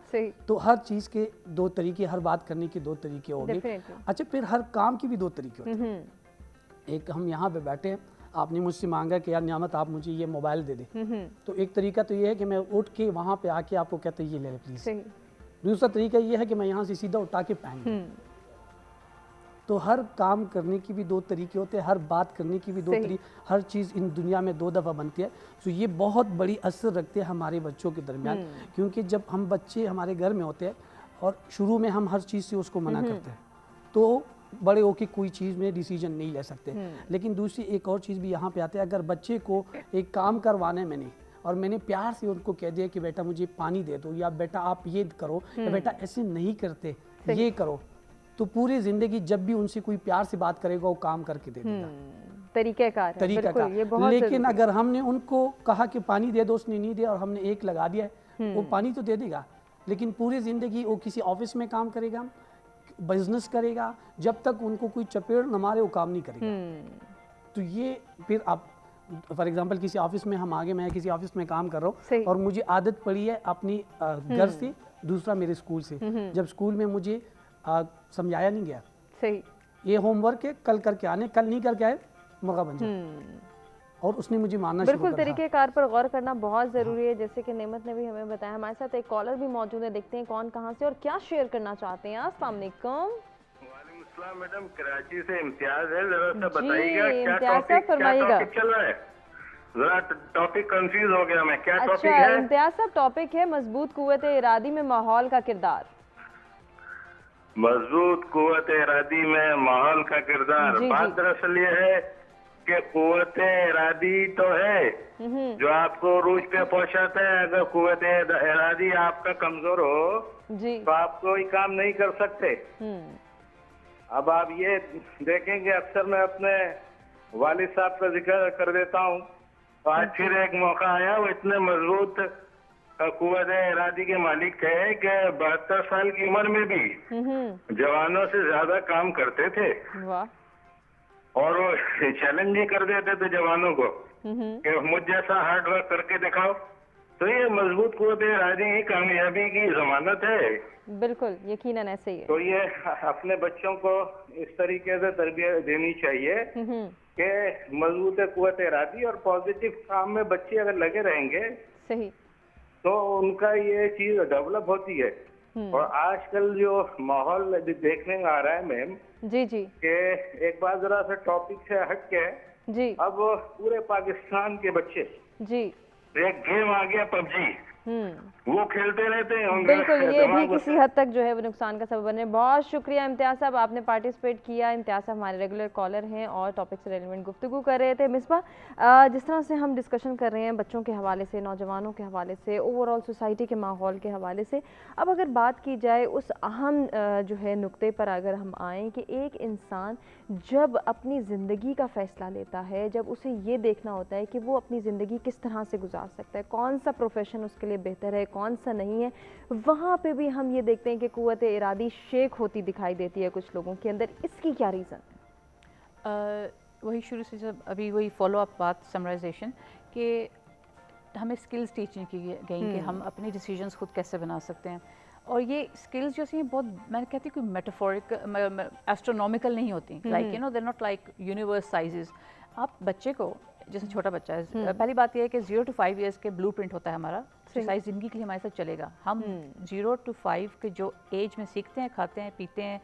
तो हर चीज़ के दो तरीके, हर बात करने के दो तरीके हो गए. अच्छा, फिर हर काम की भी दो तरीके होते हैं. एक हम यहाँ पे बैठे हैं, आपने मुझसे मांगा कि यार नियामत आप मुझे ये मोबाइल दे दे, तो एक तरीका तो ये है कि मैं उठ के वहाँ पे आके आपको कहते ये ले ले प्लीज़. दूसरा तरीका ये है कि मैं यहाँ से सीधा उठा के पहन लूँ. तो हर काम करने की भी दो तरीके होते हैं, हर बात करने की भी दो तरीके, हर चीज़ इन दुनिया में दो दफ़ा बनती है. तो ये बहुत बड़ी असर रखते हैं हमारे बच्चों के दरमियान, क्योंकि जब हम बच्चे हमारे घर में होते हैं और शुरू में हम हर चीज़ से उसको मना करते हैं, तो बड़े होके कोई चीज़ में डिसीजन नहीं ले सकते. लेकिन दूसरी एक और चीज़ भी यहाँ पे आती है, अगर बच्चे को एक काम करवाने में नहीं और मैंने प्यार से उनको कह दिया कि बेटा मुझे पानी दे दो, या बेटा आप ये करो, या बेटा ऐसे नहीं करते ये करो, तो पूरी ज़िंदगी जब भी उनसे कोई प्यार से बात करेगा वो काम करके दे देगा. तरीक़ाकार है. लेकिन अगर हमने उनको कहा कि पानी दे दो, उसने नहीं दिया और हमने एक लगा दिया है, वो पानी तो दे देगा लेकिन पूरी ज़िंदगी वो किसी ऑफिस में काम करेगा, बिजनेस करेगा, जब तक उनको कोई चपेट न मारे वो काम नहीं करेगा. तो ये फिर आप फॉर एग्जांपल किसी ऑफिस में हम आगे, मैं किसी ऑफिस में काम कर रहा हूँ और मुझे आदत पड़ी है अपनी घर से, दूसरा मेरे स्कूल से. जब स्कूल में मुझे समझाया नहीं गया, ये होमवर्क है कल करके आने, कल नहीं करके आए मुर्गा बन जाए, और उसने मुझे मानना शुरू कर दिया. बिल्कुल, तरीक़ेकार पर गौर करना बहुत ज़रूरी है. जैसे कि नेमत ने भी हमें बताया. हमारे साथ एक कॉलर भी मौजूद है, देखते हैं कौन कहाँ से और क्या शेयर करना चाहते हैं. अस्सलाम वालेकुम. वालेकुम मैडम, कराची से इम्तियाज है. जरा सा बताइएगा क्या टॉपिक चल रहा है, जरा टॉपिक कंफ्यूज हो गया मैं, क्या टॉपिक है? इम्तियाज साहब, टॉपिक है मजबूत कुव्वत इरादी में माहौल का किरदार. मजबूत कुव्वत इरादी में माहौल का किरदार. बात दरअसल ये है कि कुव्वत इरादी तो है जो आपको रूज पे पहुंचाता है. अगर कुव्वत इरादी आपका कमजोर हो तो आप कोई काम नहीं कर सकते. अब आप ये देखेंगे, अक्सर मैं अपने वालिद साहब का जिक्र कर देता हूँ, तो आज फिर एक मौका आया. वो इतने मजबूत कुव्वत इरादी के मालिक थे कि 72 साल की उम्र में भी जवानों से ज्यादा काम करते थे. और वो चैलेंज भी कर देते थे जवानों को कि मुझ जैसा हार्ड वर्क करके दिखाओ. तो ये मजबूत कुव्वत इरादी ही कामयाबी की जमानत है. बिल्कुल, यकीनन ऐसे ही है. तो ये अपने बच्चों को इस तरीके से तरबियत देनी चाहिए कि मजबूत कुव्वत इरादी और पॉजिटिव काम में बच्चे अगर लगे रहेंगे सही, तो उनका ये चीज डेवलप होती है. और आजकल जो माहौल देखने में आ रहा है मैम जी कि एक बार जरा सा टॉपिक से हट के जी, अब पूरे पाकिस्तान के बच्चे जी, एक गेम आ गया पबजी, वो खेलते रहते हैं. बिल्कुल, ये भी किसी हद तक जो है वो नुकसान का सबब बने. बहुत शुक्रिया इम्तियाज साहब, आपने पार्टिसिपेट किया. इम्तियाज साहब हमारे रेगुलर कॉलर हैं और टॉपिक से रेलिवेंट गुफ्तगू कर रहे थे. मिसबा, जिस तरह से हम डिस्कशन कर रहे हैं बच्चों के हवाले से, नौजवानों के हवाले से, ओवरऑल सोसाइटी के माहौल के हवाले से, अब अगर बात की जाए उस अहम जो है नुक्ते पर अगर हम आएँ कि एक इंसान जब अपनी ज़िंदगी का फ़ैसला लेता है, जब उसे ये देखना होता है कि वो अपनी ज़िंदगी किस तरह से गुजार सकता है, कौन सा प्रोफेशन उसके लिए बेहतर है, कौन सा नहीं है, वहाँ पे भी हम ये देखते हैं कि कुव्वत इरादी शेक होती दिखाई देती है कुछ लोगों के अंदर. इसकी क्या रीज़न है? वही शुरू से जब अभी वही फॉलो अप बात, समराइजेशन, कि हमें स्किल्स टीचिंग की गई कि हम अपने डिसीजंस खुद कैसे बना सकते हैं. और ये स्किल्स जो हैं बहुत, मैं कहती हूँ कि मेटाफोरिक, एस्ट्रोनॉमिकल नहीं होती. Like you know, they not like universe sizes. आप बच्चे को, जैसे छोटा बच्चा है, पहली बात यह है कि 0 to 5 ईयर्स के ब्लूप्रिंट होता है हमारा, साइज ज़िंदगी के लिए हमारे साथ चलेगा. हम 0 to 5 के जो एज में सीखते हैं, खाते हैं, पीते हैं,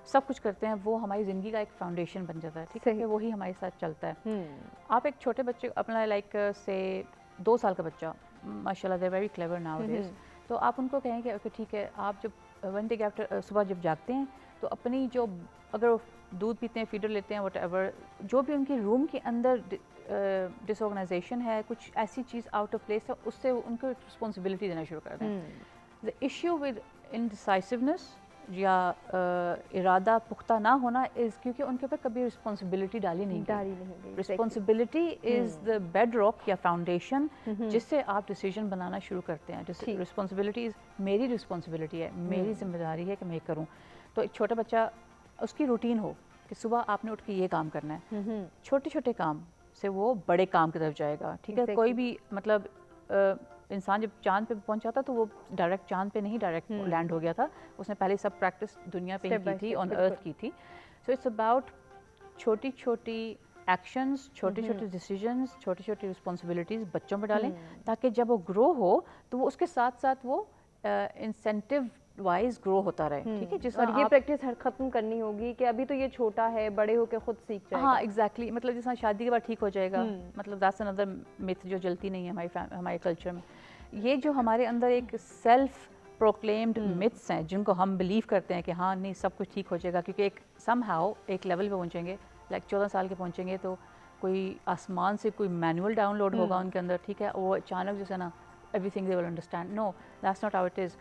सब कुछ करते हैं, वो हमारी ज़िंदगी का एक फाउंडेशन बन जाता है. ठीक है, वही हमारे साथ चलता है. आप एक छोटे बच्चे अपना, लाइक से 2 साल का बच्चा, माशाल्लाह दे वेरी क्लेवर नाउअडेज, तो आप उनको कहेंगे ओके ठीक है, आप जब वन डे आफ्टर सुबह जब जागते हैं तो अपनी जो, अगर वो दूध पीते हैं, फीडर लेते हैं, व्हाटएवर, जो भी उनकी रूम के अंदर डिसऑर्गेनाइजेशन है, कुछ ऐसी चीज़ आउट ऑफ प्लेस है, उससे उनको रिस्पॉन्सिबिलिटी देना शुरू कर दें. द इश्यू विद इनडिसाइसिवनेस या इरादा पुख्ता ना होना इज़ क्योंकि उनके ऊपर कभी रिस्पॉन्सिबिलिटी डाली नहीं गई। Responsibility is the bed rock या फाउंडेशन जिससे आप डिसीजन बनाना शुरू करते हैं। जैसे रिस्पॉन्सिबिलिटी इज़ मेरी रिस्पॉन्सिबिलिटी है, मेरी जिम्मेदारी है कि मैं करूँ। तो एक छोटा बच्चा उसकी रूटीन हो कि सुबह आपने उठ के ये काम करना है, छोटे छोटे काम से वो बड़े काम की तरफ जाएगा। ठीक है, कोई भी मतलब इंसान जब चांद पे पहुंचा था तो वो डायरेक्ट चांद पे नहीं डायरेक्ट लैंड हो गया था, उसने पहले सब प्रैक्टिस दुनिया पे ही की थी, ऑन अर्थ की थी। सो इट्स अबाउट छोटी छोटी एक्शंस, छोटे छोटे डिसीजंस, छोटी छोटी रिस्पॉन्सिबिलिटीज़ बच्चों पर डालें ताकि जब वो ग्रो हो तो वो उसके साथ साथ वो इंसेंटिव वाइज ग्रो होता रहे। ठीक है, जिस और ये प्रैक्टिस खत्म करनी होगी कि अभी तो ये छोटा है, बड़े होकर खुद सीख जाएगा। हाँ एग्जैक्टली, मतलब जिस शादी के बाद ठीक हो जाएगा, मतलब दैट्स अनदर मिथ जो जलती नहीं है हमारे कल्चर में। ये जो हमारे अंदर एक सेल्फ प्रोक्लेम्ड मिथ्स हैं जिनको हम बिलीव करते हैं कि हाँ नहीं सब कुछ ठीक हो जाएगा, क्योंकि एक समहाउ एक लेवल पे पहुँचेंगे, लाइक 14 साल के पहुँचेंगे तो कोई आसमान से कोई मैनुअल डाउनलोड होगा उनके अंदर। ठीक है, वो अचानक जैसे ना everything they will understand. No, that's not how it is.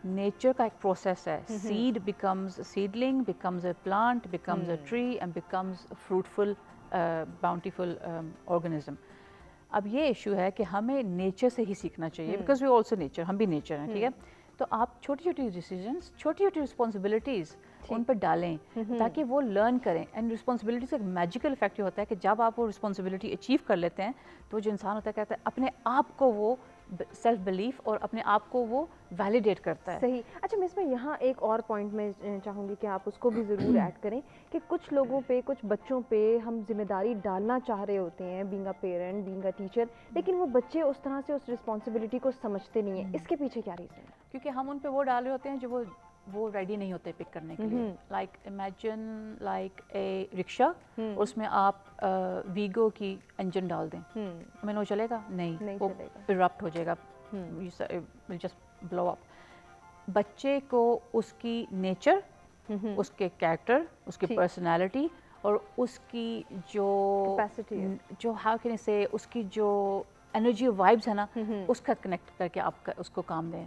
Nature का एक प्रोसेस है, seed becomes seedling, becomes a plant, becomes a tree and becomes fruitful bountiful organism. अब ये इशू है कि हमें नेचर से ही सीखना चाहिए, बिकॉज वी ऑल्सो नेचर, हम भी नेचर हैं। ठीक है, तो आप छोटी छोटी डिसीजंस, छोटी छोटी रिस्पॉन्सिबिलिटीज़ उन पर डालें ताकि वो लर्न करें। एंड रिस्पॉन्सिबिलिटी से एक मैजिकल इफेक्ट होता है कि जब आप वो रिस्पॉन्सिबिलिटी अचीव कर लेते हैं तो जो इंसान होता है कहता है अपने आप को वो सेल्फ बिलीफ और अपने आप को वो वैलिडेट करता है। सही। अच्छा, मैं इसमें यहाँ एक और पॉइंट में चाहूँगी कि आप उसको भी ज़रूर ऐड करें कि कुछ लोगों पे, कुछ बच्चों पे हम जिम्मेदारी डालना चाह रहे होते हैं, being a parent, being a teacher, लेकिन वो बच्चे उस तरह से उस रिस्पॉन्सिबिलिटी को समझते नहीं है। इसके पीछे क्या रीज़न है? क्योंकि हम उन पे वो डाल रहे होते हैं जो वो रेडी नहीं होते पिक करने के लिए। Like imagine like a rickshaw, उसमें आप वीगो की इंजन डाल दें, हमें वो चलेगा नहीं वो इरप्ट हो जाएगा, जस्ट ब्लो अप। बच्चे को उसकी नेचर, उसके कैरेक्टर, उसकी पर्सनालिटी और उसकी जो हाउ कैन आई से उसकी जो एनर्जी वाइब्स है ना, उसका कनेक्ट करके आप उसको काम दें।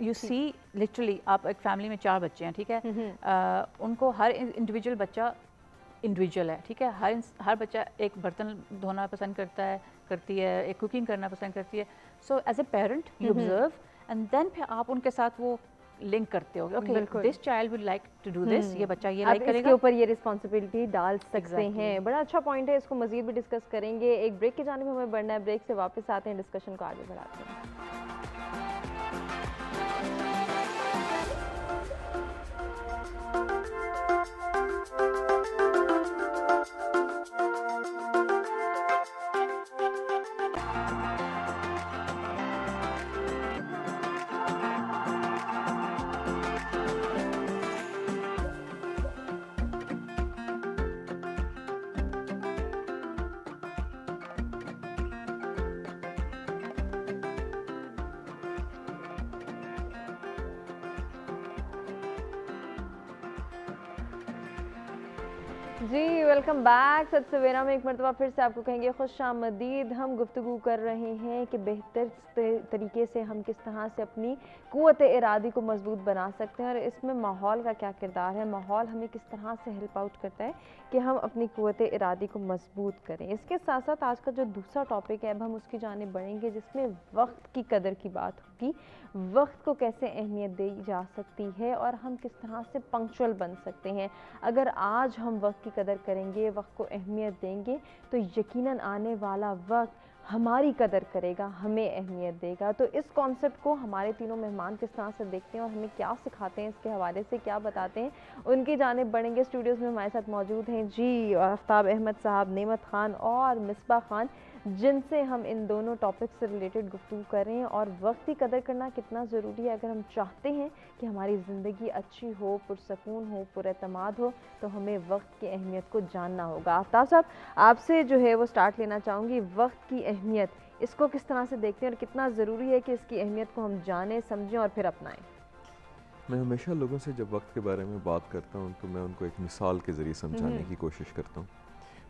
यू सी लिटरली आप एक फैमिली में 4 बच्चे हैं, ठीक है, उनको हर इंडिविजुअल बच्चा इंडिविजुअल है। ठीक है, हर बच्चा एक बर्तन धोना पसंद करती है, एक कुकिंग करना पसंद करती है। So as a parent you observe and then फिर आप उनके साथ वो लिंक करते हो, okay this child would like to do this, ये बच्चा ये लाइक करेगा, इसके ऊपर ये रिस्पॉन्सिबिलिटी डाल सकते हैं। बड़ा अच्छा पॉइंट है, इसको मजीद भी डिस्कस करेंगे। एक ब्रेक की जानिब हमें बढ़ना है, ब्रेक से वापस आते हैं, डिस्कशन को आगे बढ़ाते हैं। जी वेलकम बैक। सत सवेरा में एक मरतबा फिर से आपको कहेंगे खुशामदीद। हम गुफ्तगू कर रहे हैं कि बेहतर तरीके से हम किस तरह से अपनी क़ुव्वत इरादी को मजबूत बना सकते हैं और इसमें माहौल का क्या किरदार है, माहौल हमें किस तरह से हेल्प आउट करता है कि हम अपनी क़ुव्वत इरादी को मजबूत करें। इसके साथ साथ आज का जो दूसरा टॉपिक है अब हम उसकी जानिब बढ़ेंगे जिसमें वक्त की कदर की बात होगी, वक्त को कैसे अहमियत दी जा सकती है और हम किस तरह से पंक्चुअल बन सकते हैं। अगर आज हम वक्त की कदर करेंगे, वक्त को अहमियत देंगे तो यकीनन आने वाला वक्त हमारी कदर करेगा, हमें अहमियत देगा। तो इस कॉन्सेप्ट को हमारे तीनों मेहमान किस तरह से देखते हैं और हमें क्या सिखाते हैं, इसके हवाले से क्या बताते हैं, उनकी जानिब बढ़ेंगे। स्टूडियोज़ में हमारे साथ मौजूद हैं जी आफ्ताब अहमद साहब, नेमत खान और मिसबा खान, जिनसे हम इन दोनों टॉपिक से रिलेटेड गुफ्तगू कर रहे हैं। और वक्त की कदर करना कितना ज़रूरी है, अगर हम चाहते हैं कि हमारी ज़िंदगी अच्छी हो, पुरसकून हो, पुरएतमाद हो, तो हमें वक्त की अहमियत को जानना होगा। आफ्ताब साहब, आपसे जो है वो स्टार्ट लेना चाहूँगी। वक्त की अहमियत, इसको किस तरह से देखते हैं और कितना ज़रूरी है कि इसकी अहमियत को हम जानें, समझें और फिर अपनाएं? मैं हमेशा लोगों से जब वक्त के बारे में बात करता हूँ तो मैं उनको एक मिसाल के ज़रिए समझाने की कोशिश करता हूँ।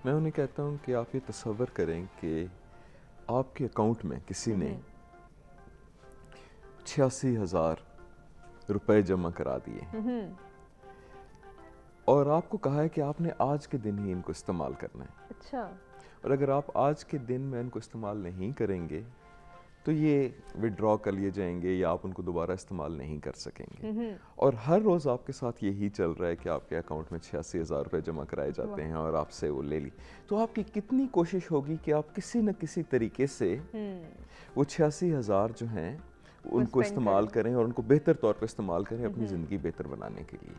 मैं उन्हें कहता हूँ कि आप ये तसव्वुर करें कि आपके अकाउंट में किसी ने 86,000 रुपए जमा करा दिए اور آپ کو کہا ہے کہ آپ نے آج کے دن ہی ان کو استعمال کرنا ہے. اچھا. اور اگر آپ آج کے دن میں ان کو استعمال نہیں کریں گے تو یہ وڈرا کر لیے جائیں گے یا آپ ان کو دوبارہ استعمال نہیں کر سکیں گے. اور ہر روز آپ کے ساتھ یہی چل رہا ہے کہ آپ کے اکاؤنٹ میں 86,000 روپے جمع کرائے جاتے ہیں اور آپ سے وہ لے لی. تو آپ کی کتنی کوشش ہوگی کہ آپ کسی نہ کسی طریقے سے وہ 86,000 جو ہیں ان کو استعمال کریں اور ان کو بہتر طور پہ استعمال کریں اپنی زندگی بہتر بنانے کے لیے.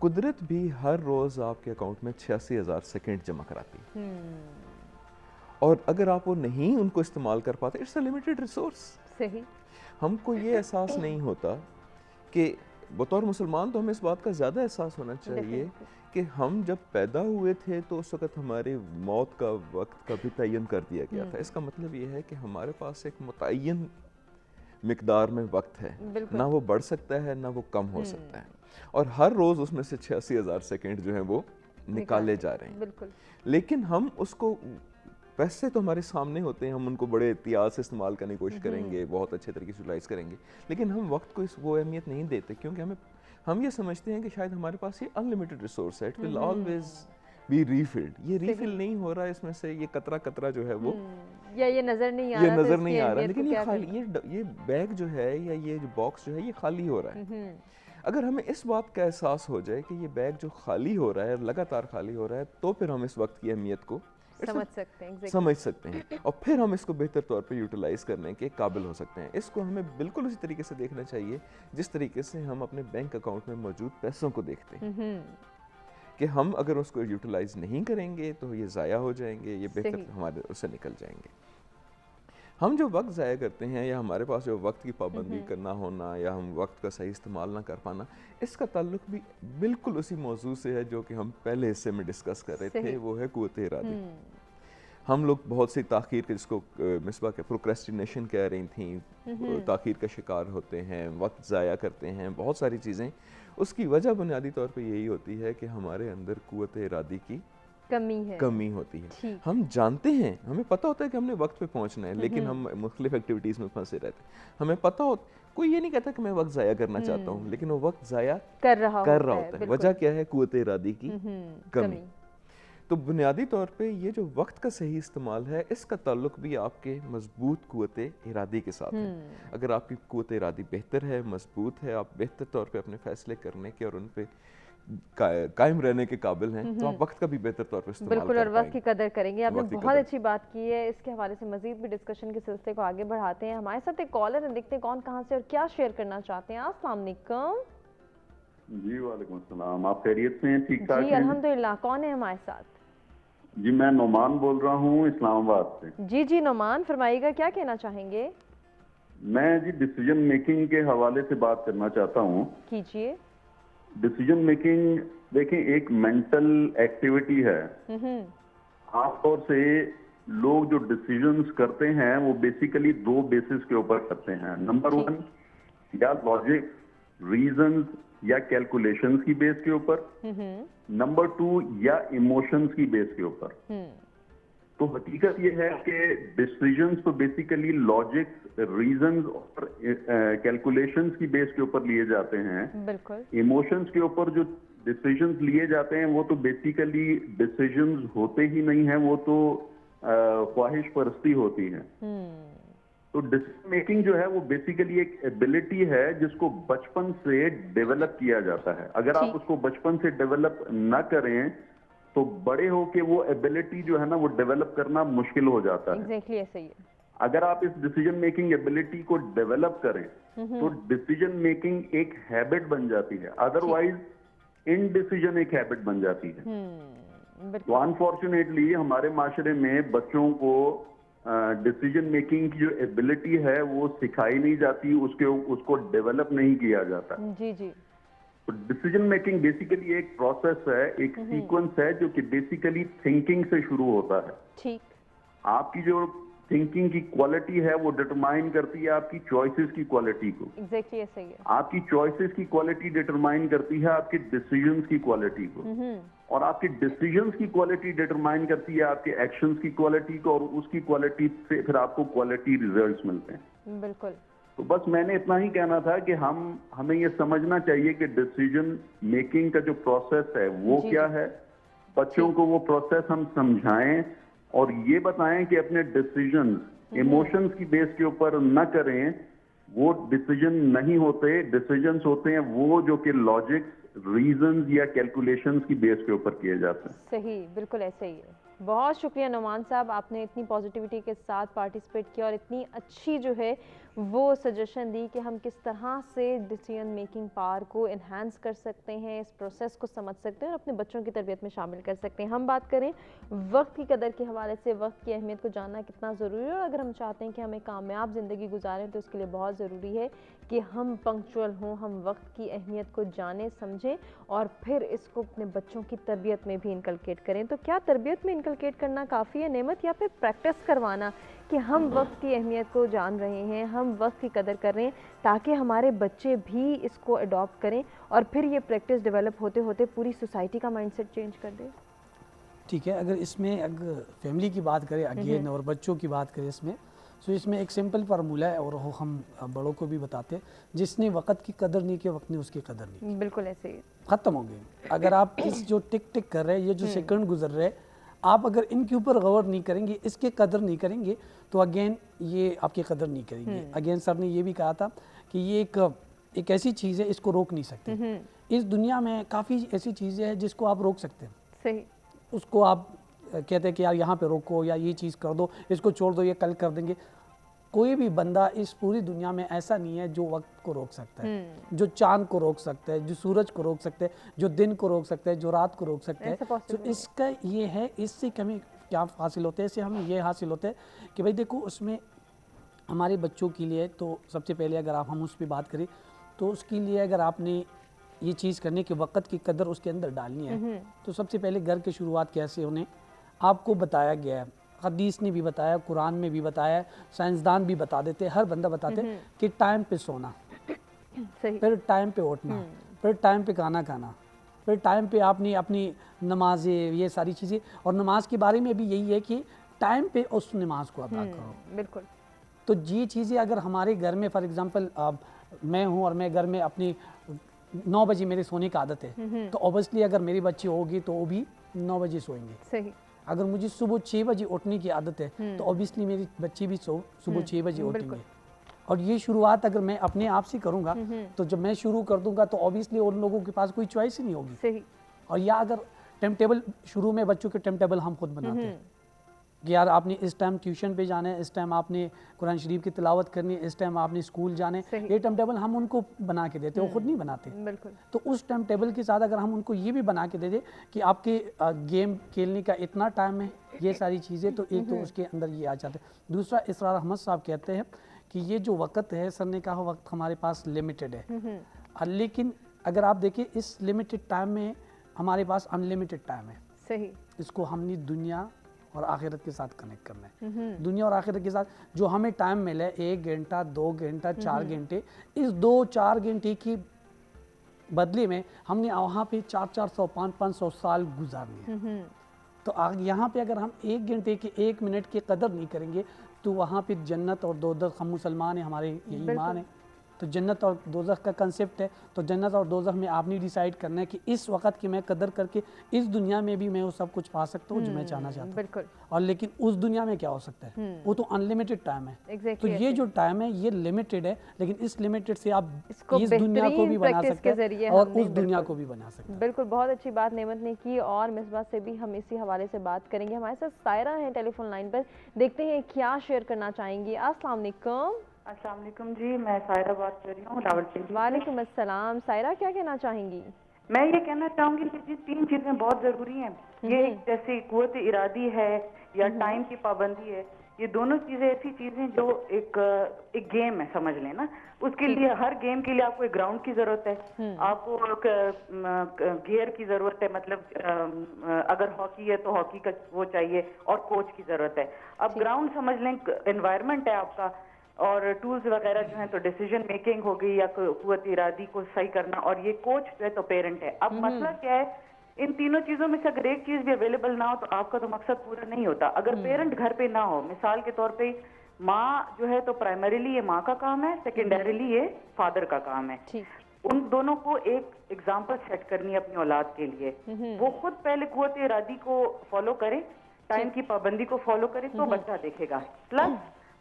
قدرت بھی ہر روز آپ کے اکاؤنٹ میں 86,000 سیکنڈ جمع کراتی. اور اگر آپ وہ نہیں ان کو استعمال کر پاتے اٹس اے لمیٹڈ ریسورس. صحیح. ہم کو یہ احساس نہیں ہوتا کہ بطور مسلمان تو ہمیں اس بات کا زیادہ احساس ہونا چاہیے کہ ہم جب پیدا ہوئے تھے تو اس وقت ہماری موت کا وقت کا بھی تعین کر دیا گیا تھا. اس کا مطلب یہ ہے کہ ہمارے پاس ایک متعین مقدار میں وقت ہے, نہ وہ بڑھ سکتا ہے نہ وہ کم ہو سکتا ہے, اور ہر روز اس میں سے 86,000 سیکنڈ جو ہیں وہ نکالے جا رہے ہیں. بالکل. لیکن ہم اس کو, پیسے تو ہمارے سامنے ہوتے ہیں, ہم ان کو بڑے احتیاط سے استعمال کرنے کی کوشش کریں گے, بہت اچھے طریقے سے یوٹیلائز کریں گے, لیکن ہم وقت کو وہ اہمیت نہیں دیتے کیونکہ ہم یہ سمجھتے ہیں کہ شاید ہمارے پاس یہ انلمیٹڈ ریسورس ہے, اٹ ول آلویز بی ریفلڈ. یہ ریفل نہیں ہو رہا ہے, اس میں سے یہ قطرہ قطرہ جو ہے وہ یا یہ نظر نہیں آ رہا, لیکن یہ بیگ جو ہے یا یہ جو باکس جو ہے یہ خالی ہو رہا ہے. اگر ہمیں اس بات کا احساس ہو جائے کہ یہ بیگ جو خالی ہو رہا ہے, لگاتار خالی ہو رہا ہے, تو پھر ہم اس وقت کی اہمیت کو سمجھ سکتے ہیں اور پھر ہم اس کو بہتر طور پہ یوٹیلائز کرنے کے قابل ہو سکتے ہیں. اس کو ہمیں بالکل اسی طریقے سے دیکھنا چاہیے جس طریقے سے ہم اپنے بینک اکاؤنٹ میں موجود پیسوں کو دیکھتے ہیں کہ ہم اگر اس کو یوٹیلائز نہیں کریں گے تو یہ ضائع ہو جائیں گے, یہ بہتر ہمارے اس سے نکل جائیں گے. ہم جو وقت ضائع کرتے ہیں یا ہمارے پاس جو وقت کی پابندی کرنا ہونا یا ہم وقت کا صحیح استعمال نہ کر پانا, اس کا تعلق بھی بالکل اسی موضوع سے ہے جو کہ ہم پہلے حصے میں ڈسکس کر رہے تھے, وہ ہے قوت ارادی. ہم لوگ بہت سی تاخیر کے, جس کو مصباح کے پروکریسٹینیشن کہہ رہی تھیں, تاخیر کا شکار ہوتے ہیں, وقت ضائع کرتے ہیں, بہت ساری چیزیں. اس کی وجہ بنیادی طور پہ یہی ہوتی ہے کہ ہمارے اندر قوت ارادی کی کمی ہوتی ہے. ہم جانتے ہیں, ہمیں پتہ ہوتا ہے کہ ہم نے وقت پہ پہنچنا ہے, لیکن ہم مختلف ایکٹیویٹیز میں پھنسے رہتے ہیں. ہمیں پتہ ہوتا, کوئی یہ نہیں کہتا کہ میں وقت ضائع کرنا چاہتا ہوں, لیکن وہ وقت ضائع کر رہا ہوتا ہے. وجہ کیا ہے؟ قوت ارادی کی کمی. تو بنیادی طور پہ یہ جو وقت کا صحیح استعمال ہے, اس کا تعلق بھی آپ کے مضبوط قوت ارادی کے ساتھ ہے. اگر آپ کی قوت ارادی بہتر ہے, مضبوط ہے, آپ بہتر طور پہ اپنے فیصلے کرنے کے اور ان پہ قائم رہنے کے قابل ہیں, تو آپ وقت کا بھی بہتر طور پر استعمال بالکل, اور وقت کی قدر کریں گے. آپ نے بہت اچھی بات کی ہے. اس کے حوالے سے مزید بھی ڈسکشن کے سلسلے کو آگے بڑھاتے ہیں. ہمارے ساتھ ایک کالر ہیں, دیکھتے ہیں کون کہاں سے اور کیا شیئر کرنا چاہتے ہیں. السلام علیکم. جی وعلیکم السلام, آپ خیریت سے ہیں؟ ٹھیک ٹھاک ہیں؟ جی الحمدللہ. کون ہے ہمارے ساتھ؟ جی میں نعمان بول رہا ہوں اسلام آباد سے. جی نعمان, فرمائیے گا, کیا کہنا چاہیں گے؟ میں جی ڈیسیجن میکنگ کے حوالے سے بات کرنا چاہتا ہوں. کیجئے. ڈیسیجن میکنگ دیکھیں ایک مینٹل ایکٹیویٹی ہے. عام طور سے لوگ جو ڈیسیجنز کرتے ہیں وہ بیسیکلی دو بیسس کے اوپر کرتے ہیں. نمبر 1 یا لاجک, ریزنز یا کیلکولیشنز کی بیس کے اوپر. نمبر 2 یا ایموشنز کی بیس کے اوپر. تو حقیقت یہ ہے کہ ڈیسیجنز تو بیسیکلی لاجک, ریزنز اور کیلکولیشنز کی بیس کے اوپر لیے جاتے ہیں. بالکل. ایموشنز کے اوپر جو ڈیسیجنز لیے جاتے ہیں وہ تو بیسیکلی ڈیسیجنز ہوتے ہی نہیں ہیں, وہ تو خواہش پرستی ہوتی ہے. تو ڈیسیجن میکنگ جو ہے وہ بیسیکلی ایک ایبلٹی ہے جس کو بچپن سے ڈیولپ کیا جاتا ہے. اگر آپ اس کو بچپن سے ڈیولپ نہ کریں تو بڑے ہو کے وہ ایبلٹی جو ہے نا وہ ڈیولپ کرنا مشکل ہو جاتا ہے. ایگزیکٹلی ایسا ہی ہے. اگر آپ اس ڈیسیجن میکنگ ایبلٹی کو ڈیولپ کریں تو ڈیسیجن میکنگ ایک ہیبٹ بن جاتی ہے, ادروائز ان ڈیسیجن ایک ہیبٹ بن جاتی ہے. تو انفارچونیٹلی ہمارے معاشرے میں بچوں کو ڈیسیجن میکنگ کی جو ایبلٹی ہے وہ سکھائی نہیں جاتی, اس کو ڈیولپ نہیں کیا جاتا. جی جی. تو ڈیسیجن میکنگ بیسیکلی ایک پروسیس ہے, ایک سیکوینس ہے جو کہ بیسیکلی تھنکنگ سے شروع ہوتا ہے. ٹھیک. آپ کی جو تھنکنگ کی کوالٹی ہے وہ ڈٹرمائن کرتی ہے آپ کی چوائسز کی کوالٹی کو. ایگزیکٹلی ایسا ہی ہے. آپ کی چوائسز کی کوالٹی ڈٹرمائن کرتی ہے آپ کے ڈیسیجنز کی کوالٹی کو, اور آپ کے ڈیسیجنز کی کوالٹی ڈٹرمائن کرتی ہے آپ کے ایکشنز کی کوالٹی کو, اور اس کی کوالٹی سے پھر آپ کو کوالٹی ریزلٹس ملتے ہیں. بالکل. تو بس میں نے اتنا ہی کہنا تھا کہ ہمیں یہ سمجھنا چاہیے کہ ڈیسیجن میکنگ کا جو پروسیس ہے وہ کیا ہے، بچوں کو وہ پروسیس ہم سمجھائیں اور یہ بتائیں کہ اپنے ڈیسیجن ایموشنز کی بیس کے اوپر نہ کریں. وہ ڈیسیجن نہیں ہوتے، ڈیسیجنز ہوتے ہیں وہ جو کہ لاجکس، ریزنز یا کیلکولیشنز کی بیس کے اوپر کیے جاتے ہیں. صحیح، بالکل ایسے ہی ہے. بہت شکریہ نعمان صاحب، آپ نے اتنی پازیٹیوٹی کے ساتھ پارٹیسپیٹ کیا اور اتنی اچھی جو ہے وہ سجیشن دی کہ ہم کس طرح سے ڈیسیژن میکنگ پاور کو انہانس کر سکتے ہیں، اس پروسیس کو سمجھ سکتے ہیں اور اپنے بچوں کی تربیت میں شامل کر سکتے ہیں. ہم بات کریں وقت کی قدر کے حوالے سے، وقت کی اہمیت کو جاننا کتنا ضروری ہے، اور اگر ہم چاہتے ہیں کہ ہم ایک کامیاب زندگی گزاریں تو اس کے لیے بہت ضروری ہے کہ ہم پنکچول ہوں، ہم وقت کی اہمیت کو جانیں سمجھیں اور پھر اس کو اپنے بچوں کی تربیت میں بھی انکلکیٹ کریں. تو کیا تربیت میں انکلکیٹ کرنا کافی ہے نعمت، یا پھر پریکٹس کروانا کہ ہم وقت کی اہمیت کو جان رہے ہیں، ہم وقت کی قدر کر رہے ہیں تاکہ ہمارے بچے بھی اس کو اڈاپٹ کریں اور پھر یہ پریکٹس ڈیولپ ہوتے ہوتے پوری سوسائٹی کا مائنڈ سیٹ چینج کر دے؟ ٹھیک ہے، اگر اس میں اگر فیملی کی بات کریں اگین اور بچوں کی بات کریں اس میں ایک سمپل فارمولہ ہے اور وہ ہم بڑوں کو بھی بتاتے ہیں، جس نے وقت کی قدر نہیں کی وقت نے اس کی قدر نہیں کی. بالکل ایسے ہی ختم ہو گئی. اگر آپ اس جو ٹک ٹک کر رہے ہیں، یہ جو سیکنڈ گزر رہے، آپ اگر ان کے اوپر غور نہیں کریں گے، اس کے قدر نہیں کریں گے تو اگین یہ آپ کی قدر نہیں کریں گے. اگین سر نے یہ بھی کہا تھا کہ یہ ایک ایسی چیز ہے، اس کو روک نہیں سکتے. اس دنیا میں کافی ایسی چیزیں ہیں جس کو آپ روک سکتے ہیں. صحیح. اس کو آپ کہتے ہیں کہ یار یہاں پہ روکو یا یہ چیز کر دو، اس کو چھوڑ دو، یہ کل کر دیں گے. کوئی بھی بندہ اس پوری دنیا میں ایسا نہیں ہے جو وقت کو روک سکتا ہے، جو چاند کو روک سکتا ہے، جو سورج کو روک سکتا ہے، جو دن کو روک سکتا ہے، جو رات کو روک سکتا ہے. تو اس کا یہ ہے، اس سے ہمیں کیا حاصل ہوتا ہے؟ اس سے ہمیں یہ حاصل ہوتا ہے کہ بھائی دیکھو، اس میں ہمارے بچوں کے لیے تو سب سے پہلے اگر ہم اس پہ بات کریں تو اس کے لیے اگر آپ نے یہ چیز کرنے کہ وقت کی قدر اس کے اندر ڈالنی ہے تو سب سے پہلے گھر کی شروعات کیسے ہونے آپ کو بتایا گیا ہے. حدیث نے بھی بتایا، قرآن میں بھی بتایا، سائنسدان بھی بتا دیتے، ہر بندہ بتاتے کہ ٹائم پہ سونا، پھر ٹائم پہ اٹھنا، پھر ٹائم پہ کھانا کھانا، پھر ٹائم پہ آپ نے اپنی نمازیں، یہ ساری چیزیں. اور نماز کے بارے میں بھی یہی ہے کہ ٹائم پہ اس نماز کو ادا کرو. بالکل. تو یہ چیزیں اگر ہمارے گھر میں فار ایگزامپل میں ہوں اور میں گھر میں اپنی 9 بجے میرے سونے کی عادت ہے تو اوبیسلی اگر میری بچی ہوگی تو وہ بھی 9 بجے سوئیں گے. صحیح. اگر مجھے صبح 6 بجے اٹھنے کی عادت ہے تو اوبیسلی میری بچی بھی صبح 6 بجے اٹھیں گے. اور یہ شروعات اگر میں اپنے آپ سے کروں گا تو جب میں شروع کر دوں گا تو اوبیسلی ان لوگوں کے پاس کوئی چوائس ہی نہیں ہوگی. صحیح. اور یا اگر ٹائم ٹیبل شروع میں بچوں کے ٹائم ٹیبل ہم خود بناتے ہیں کہ یار آپ نے اس ٹائم ٹیوشن پہ جانا ہے، اس ٹائم آپ نے قرآن شریف کی تلاوت کرنی ہے، اس ٹائم آپ نے اسکول جانا ہے، یہ ٹائم ٹیبل ہم ان کو بنا کے دیتے ہیں، وہ خود نہیں بناتے. بالکل. تو اس ٹائم ٹیبل کے ساتھ اگر ہم ان کو یہ بھی بنا کے دے دیں کہ آپ کے گیم کھیلنے کا اتنا ٹائم ہے، یہ ساری چیزیں، تو ایک تو اس کے اندر یہ آ جاتے ہیں. دوسرا اسرار احمد صاحب کہتے ہیں کہ یہ جو وقت ہے، سر نے کہا وقت ہمارے پاس لمیٹڈ ہے، لیکن اگر آپ دیکھیں اس لمیٹڈ ٹائم میں ہمارے پاس ان لمیٹڈ ٹائم ہے. صحیح. اس کو ہم نے دنیا اور آخرت کے ساتھ کنیکٹ کرنا ہے. دنیا اور آخرت کے ساتھ جو ہمیں ٹائم ملے 1 گھنٹہ 2 گھنٹہ 4 گھنٹے، اس 2-4 گھنٹے کی بدلے میں ہم نے وہاں پہ 400 500 سال گزارنے ہیں. تو یہاں پہ اگر ہم 1 گھنٹے کے 1 منٹ کی قدر نہیں کریں گے تو وہاں پہ جنت اور دوزخ، ہم مسلمان ہیں، ہمارے یہ ایمان ہے، تو جنت اور دوزخ کا کنسیپٹ ہے. تو جنت اور دوزخ میں آپ نے ڈیسائیڈ کرنا ہے کہ اس وقت کی میں قدر کر کے اس دنیا میں بھی میں وہ سب کچھ پا سکتا ہوں جو میں چاہنا چاہتا ہوں. بالکل. اور لیکن اس دنیا میں کیا ہو سکتا ہے؟ وہ تو ان لمیٹڈ ٹائم ہے. تو یہ جو ٹائم ہے یہ لمیٹڈ ہے، لیکن اس لمیٹڈ سے آپ اس دنیا کو بھی بنا سکتے ہیں اور اس دنیا کو بھی بنا سکتے ہیں. بالکل. بہت اچھی بات نعمت نے کی اور مصباح سے بھی ہم اسی حوالے سے بات کریں گے. ہمارے ساتھ سائرہ ہیں ٹیلی فون لائن پر، دیکھتے ہیں کیا شیئر کرنا چاہیں گی. السلام علیکم. السلام علیکم جی، میں سائرہ بات کر رہی ہوں راولپنڈی. وعلیکم السلام. سائرہ کیا کہنا چاہیں گی؟ میں یہ کہنا چاہوں گی کہ 3 چیزیں بہت ضروری ہیں. یہ جیسے قوت ارادی ہے یا ٹائم کی پابندی ہے، یہ دونوں چیزیں ایسی چیزیں جو ایک گیم ہے، سمجھ لیں نا. اس کے لیے ہر گیم کے لیے آپ کو ایک گراؤنڈ کی ضرورت ہے، آپ کو گیئر کی ضرورت ہے، مطلب اگر ہاکی ہے تو ہاکی کا وہ چاہیے، اور کوچ کی ضرورت ہے. اب گراؤنڈ سمجھ لیں انوائرمنٹ ہے آپ کا، اور ٹولز وغیرہ جو ہیں تو ڈیسیجن میکنگ ہو گئی یا قوت ارادی کو صحیح کرنا، اور یہ کوچ جو ہے تو پیرنٹ ہے. اب مسئلہ کیا ہے، ان تینوں چیزوں میں سے اگر ایک چیز بھی اویلیبل نہ ہو تو آپ کا تو مقصد پورا نہیں ہوتا. اگر پیرنٹ گھر پہ نہ ہو، مثال کے طور پہ माँ जो है तो प्राइमरीली ये माँ का काम है, सेकेंडरीली ये फादर का काम है। उन दोनों को एक एग्जाम्पल सेट करनी है अपनी औलाद के लिए। वो खुद पहले कुव्वत इरादी को फॉलो करे, टाइम की पाबंदी को फॉलो करे, तो बच्चा देखेगा। प्लस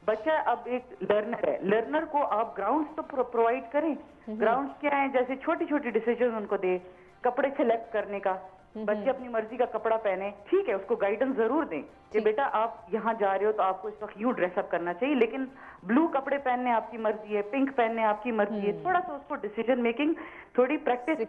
बच्चा अब एक लर्नर है, लर्नर को आप ग्राउंड्स तो प्रोवाइड करें। ग्राउंड्स क्या है, जैसे छोटी छोटी डिसीजन उनको दे, कपड़े सेलेक्ट करने का, बच्चे अपनी मर्जी का कपड़ा पहने, ठीक है, उसको गाइडेंस जरूर दें कि बेटा आप यहाँ जा रहे हो तो आपको इस वक्त यूं ड्रेसअप करना चाहिए, लेकिन ब्लू कपड़े पहनने आपकी मर्जी है, पिंक पहनने आपकी मर्जी है। थोड़ा सा उसको डिसीजन मेकिंग थोड़ी प्रैक्टिस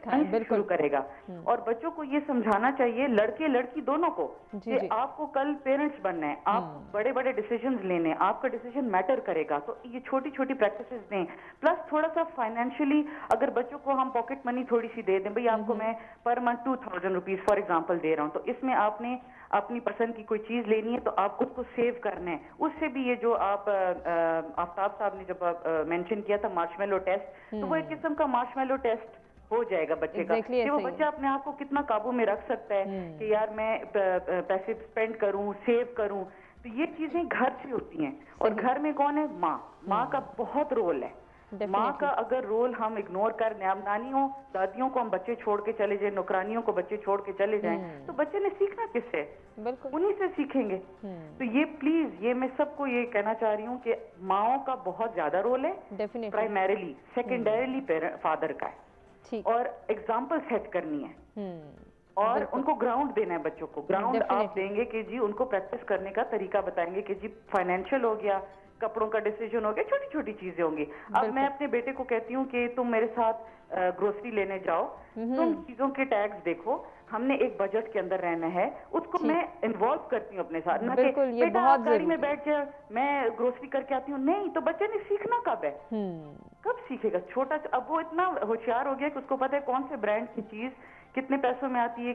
शुरू करेगा। और बच्चों को ये समझाना चाहिए, लड़के लड़की दोनों को, कि आपको कल पेरेंट्स बनना है, आप बड़े बड़े डिसीजन लेने, आपका डिसीजन मैटर करेगा। तो ये छोटी छोटी प्रैक्टिसेस दें। प्लस थोड़ा सा फाइनेंशियली अगर बच्चों को हम पॉकेट मनी थोड़ी सी दे दें, भाई आपको मैं per month 2000 rupees for example दे रहा हूँ, तो इसमें आपने अपनी पसंद की कोई चीज लेनी है तो आपको उसको सेव करना है। उससे भी ये जो आप आफ्ताब साहब ने जब मेंशन किया था मार्शमेलो टेस्ट, तो वो एक किस्म का मार्शमेलो टेस्ट हो जाएगा बच्चे का, कि वो बच्चा अपने आप को कितना काबू में रख सकता है कि यार मैं पैसे स्पेंड करूं, सेव करूं। तो ये चीजें घर से होती हैं। और घर में कौन है? माँ का बहुत रोल है। माँ का अगर रोल हम इग्नोर कर दें, अब नानियों दादियों को हम बच्चे छोड़ के चले जाए, नौकरानियों को बच्चे छोड़ के चले जाएं, तो बच्चे ने सीखना किससे? उन्हीं से सीखेंगे। तो ये प्लीज, ये मैं सबको ये कहना चाह रही हूँ कि माँओं का बहुत ज्यादा रोल है, प्राइमरीली, सेकेंडरीली फादर का है। और एग्जाम्पल सेट करनी है और उनको ग्राउंड देना है बच्चों को। ग्राउंड आप देंगे कि जी उनको प्रैक्टिस करने का तरीका बताएंगे कि जी फाइनेंशियल हो गया, कपड़ों का डिसीजन हो गया, छोटी छोटी चीजें होंगी। अब मैं अपने बेटे को कहती हूँ कि तुम मेरे साथ ग्रोसरी लेने जाओ, तुम चीजों के टैग्स देखो, हमने एक बजट के अंदर रहना है, उसको मैं इन्वॉल्व करती हूँ अपने साथ। ना कि बेटा आप गाड़ी में बैठ जा, मैं ग्रोसरी करके आती हूँ, नहीं। तो बच्चे ने सीखना कब है? कब सीखेगा? छोटा, अब वो इतना होशियार हो गया कि उसको पता है कौन से ब्रांड की चीज कितने पैसों में आती है,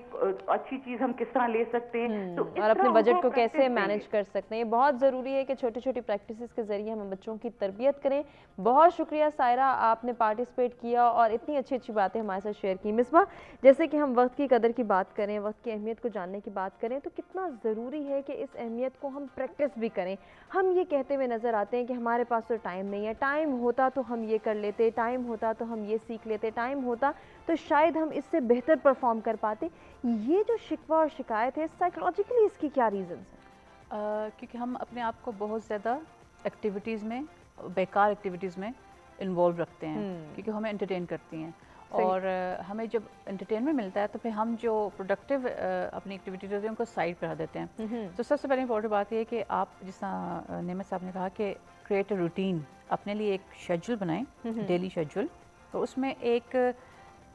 अच्छी चीज हम किस तरह ले सकते हैं, तो और अपने बजट को कैसे मैनेज कर सकते हैं। ये बहुत ज़रूरी है कि छोटी छोटी प्रैक्टिसेस के ज़रिए हम बच्चों की तरबियत करें। बहुत शुक्रिया सायरा, आपने पार्टिसिपेट किया और इतनी अच्छी अच्छी बातें हमारे साथ शेयर की। मिसबा, जैसे कि हम वक्त की कदर की बात करें, वक्त की अहमियत को जानने की बात करें, तो कितना ज़रूरी है कि इस अहमियत को हम प्रैक्टिस भी करें। हम ये कहते हुए नज़र आते हैं कि हमारे पास तो टाइम नहीं है, टाइम होता तो हम ये कर लेते, टाइम होता तो हम ये सीख लेते, टाइम होता तो शायद हम इससे बेहतर परफॉर्म कर पाते। ये जो शिकवा और शिकायत है, साइकोलॉजिकली इसकी क्या रीजंस हैं? क्योंकि हम अपने आप को बहुत ज़्यादा एक्टिविटीज़ में, बेकार एक्टिविटीज़ में इन्वॉल्व रखते हैं, क्योंकि हमें एंटरटेन करती हैं। और हमें जब एंटरटेनमेंट मिलता है तो फिर हम जो प्रोडक्टिव अपनी एक्टिविटीज होती हैं उनको साइड पर रख देते हैं। तो सबसे पहले इंपॉर्टेंट बात ये है कि आप, जिस तरह नेमत साहब ने कहा कि क्रिएट अ रूटीन, अपने लिए एक शेड्यूल बनाएं, डेली शेड्यूल। तो उसमें एक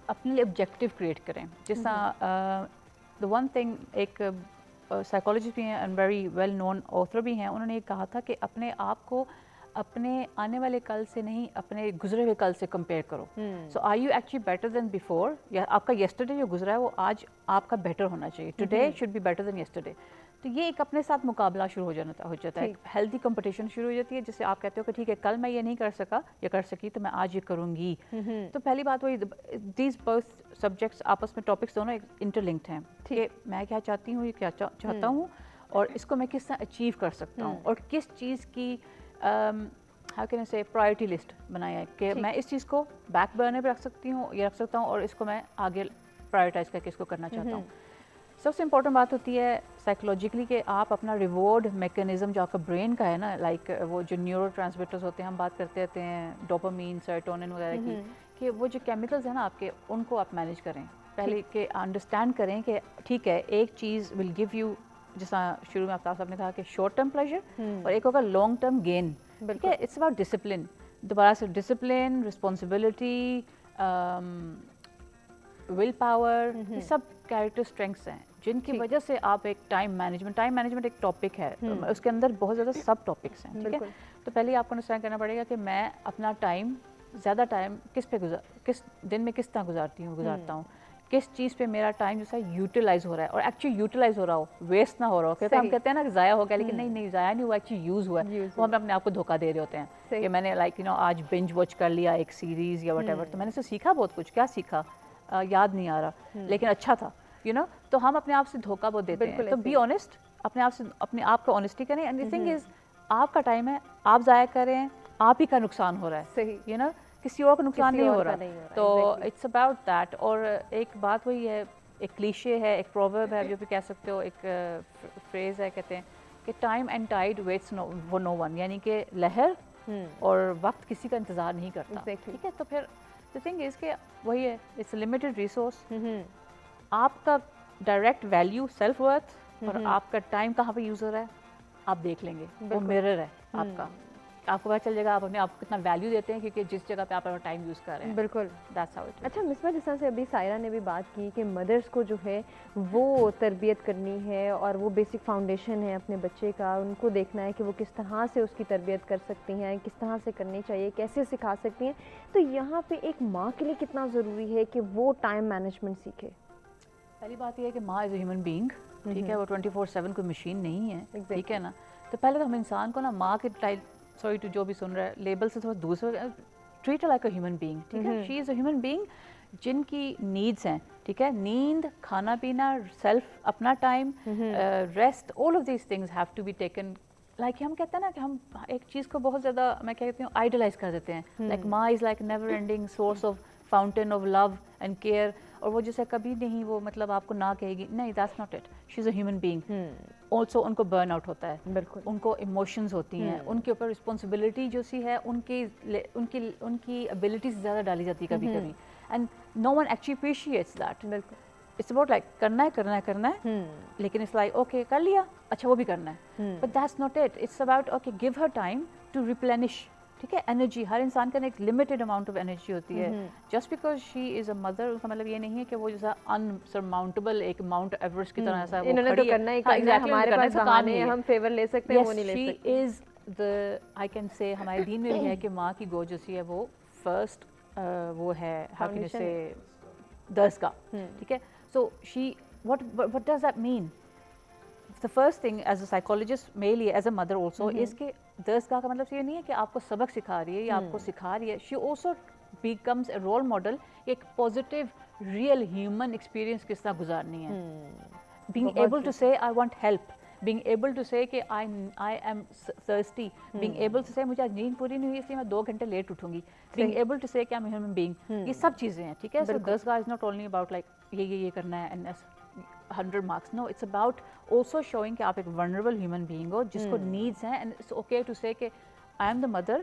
अपने लिए ऑब्जेक्टिव क्रिएट करें। जिस तरह द वन थिंग, एक साइकोलॉजिस्ट भी हैं and very well known author भी हैं, उन्होंने ये कहा था कि अपने आप को अपने आने वाले कल से नहीं, अपने गुजरे हुए कल से कंपेयर करो। So are you actually better than before, या आपका येस्टरडे जो गुजरा है वो आज आपका बेटर होना चाहिए। Today should be better than yesterday. तो ये एक अपने साथ मुकाबला शुरू हो जाता है, एक हेल्दी कंपटीशन शुरू हो जाती है, जिससे आप कहते हो कि ठीक है, कल मैं ये नहीं कर सका या कर सकी तो मैं आज ये करूँगी। तो पहली बात वही, दीज बोथ सब्जेक्ट्स आपस में, टॉपिक्स दोनों इंटरलिंक्ड हैं। ठीक है, मैं क्या चाहती हूँ, ये क्या चाहता हूँ, और इसको मैं किस तरह अचीव कर सकता हूँ, और किस चीज़ की हाउ कैन आई से प्रायोरिटी लिस्ट बनाया है कि मैं इस चीज़ को बैक बर्नर पे रख सकती हूँ, ये रख सकता हूँ, और इसको मैं आगे प्रायोरिटाइज करके इसको करना चाहता हूँ। सबसे इम्पोर्टेंट बात होती है साइकोलॉजिकली कि आप अपना रिवॉर्ड मैकेनिज्म जो आपका ब्रेन का है ना, लाइक वो जो न्यूरो ट्रांसमिटर्स होते हैं, हम बात करते रहते हैं डोपामीन, सेरोटोनिन वगैरह की, कि वो जो केमिकल्स हैं ना आपके, उनको आप मैनेज करें। पहले के अंडरस्टैंड करें कि ठीक है, एक चीज़ विल गिव यू, जैसा शुरू में आफ्ताब साहब ने कहा कि शॉर्ट टर्म प्लेजर और एक होगा लॉन्ग टर्म गेन। ठीक है, इट्स अबाउट डिसिप्लिन। दोबारा से डिसिप्लिन, रिस्पॉन्सिबिलिटी, विल पावर, ये सब कैरेक्टर स्ट्रेंथ्स हैं जिनकी वजह से आप एक टाइम मैनेजमेंट एक टॉपिक है, उसके अंदर बहुत ज़्यादा सब टॉपिक्स हैं। ठीक है, तो पहले आपको अंडरस्टैंड करना पड़ेगा कि मैं अपना टाइम, ज़्यादा टाइम किस दिन में किस तरह गुजारता हूँ, किस चीज़ पे मेरा टाइम जैसा यूटिलाइज हो रहा है, और एक्चुअली यूटिलाइज हो रहा हो, वेस्ट ना हो रहा हो। कहते हम कहते हैं ना कि ज़ाया हो गया, लेकिन नहीं ज़ाया नहीं हुआ, एक्चुअली यूज़ हुआ है। वो हम अपने आप को धोखा दे रहे होते हैं कि मैंने लाइक आज बिंज वॉच कर लिया एक सीरीज़ या वट एवर, तो मैंने इससे सीखा बहुत कुछ, क्या सीखा याद नहीं आ रहा, लेकिन अच्छा था, तो हम अपने आप से धोखा बहुत देते हैं। तो बी ऑनेस्ट, अपने आप को ऑनेस्टी करें। एंड द थिंग इज, आपका टाइम है, आप ज़ाया कर रहे हैं, आप ही का नुकसान हो रहा है, सही, यू नो, किसी और का नुकसान नहीं हो रहा, तो exactly. It's about that. और एक बात वही है, एक क्लीशे है, एक प्रोवर्ब है जो भी कह सकते हो, एक फ्रेज़ है, कहते हैं कि time and tide waits no one, यानी कि लहर और वक्त किसी का इंतज़ार नहीं करता, ठीक है। तो फिर द थिंग इज़ कि वही है, इट्स लिमिटेड रिसोर्स, आपका डायरेक्ट वैल्यू सेल्फ वर्थ और आपका टाइम कहाँ पे यूज़ हो रहा है आप देख लेंगे, वो मिरर है आपका, आपको पता चल जाएगा आप अपने आप को कितना वैल्यू देते हैं, क्योंकि जिस जगह पे आप अपना टाइम यूज़ कर रहे हैं। बिल्कुल, दैट्स हाउ इट। अच्छा मिसबा, जिस तरह से अभी सायरा ने भी बात की कि मदर्स को जो है वो तरबियत करनी है और वो बेसिक फाउंडेशन है अपने बच्चे का, उनको देखना है कि वो किस तरह से उसकी तरबियत कर सकती हैं, किस तरह से करनी चाहिए, कैसे सिखा सकती हैं, तो यहाँ पे एक माँ के लिए कितना ज़रूरी है कि वो टाइम मैनेजमेंट सीखे? पहली बात ये है कि माँ इज़ अ ह्यूमन बीइंग, ठीक है, वो 24/7 कोई मशीन नहीं है, ठीक है ना। तो पहले तो हम इंसान को ना माँ के सॉरी टू जो भी सुन रहा है, लेबल से थोड़ा दूर से treat like a human being, ठीक है। She is a human being जिनकी नीड्स हैं, ठीक है, नींद, खाना पीना, सेल्फ, अपना time, rest, all of these things have to be taken. Like हम कहते हैं ना कि हम एक चीज़ को बहुत ज़्यादा, मैं कहती हूँ, आइडलाइज कर देते हैं, लाइक माँ is like never ending source of fountain of love and care, और वो जैसे कभी नहीं वो मतलब आपको ना कहेगी, नहीं, that's not it, she is a human being. Also उनको बर्न आउट होता है, बिल्कुल, उनको इमोशंस होती हैं, उनके ऊपर रिस्पॉन्सिबिलिटी जो सी है उनकी एबिलिटी से ज़्यादा डाली जाती है कभी कभी, and no one actually appreciates that. बिल्कुल, इट्स अबाउट लाइक करना है, लेकिन इट्स लाइक ओके कर लिया, अच्छा वो भी करना है, but that's not it. It's about okay give her time to replenish, ठीक है। एनर्जी, हर इंसान का एक लिमिटेड अमाउंट ऑफ एनर्जी होती है, just because she is a mother उसका मतलब ये नहीं है कि वो जैसा अनसरमाउंटेबल एक माउंट एवरेस्ट की तरह ऐसा इन्होंने तो करना ही करना है, हमारे पास बहाने हैं, हम फेवर ले सकते हैं, वो नहीं ले सकते। She is the, I can say, हमारे दीन में भी है कि माँ की गोद जो सी है वो फर्स्ट वो है, हाउ कैन से, दरगाह, ठीक है। So she what does that mean? The first thing as a psychologist, mainly as a mother also, is कि दरगाह का मतलब ये नहीं है कि आपको सबक सिखा रही है या आपको सिखा रही है, she also becomes a role model, एक positive real human experience किस तरह गुजारनी है, being able to say I want help, being able to say कि I am thirsty, being able to say मुझे आज नींद पूरी नहीं हुई इसलिए मैं 2 घंटे late उठूंगी, being able to say कि I'm a human being, ये सब चीज़ें हैं, ठीक है। So Dargah is not only about like ये करना है and 100 marks, no, it's about also showing कि आप एक vulnerable human being हो जिसको needs हैं, and it's okay to say कि I am the mother,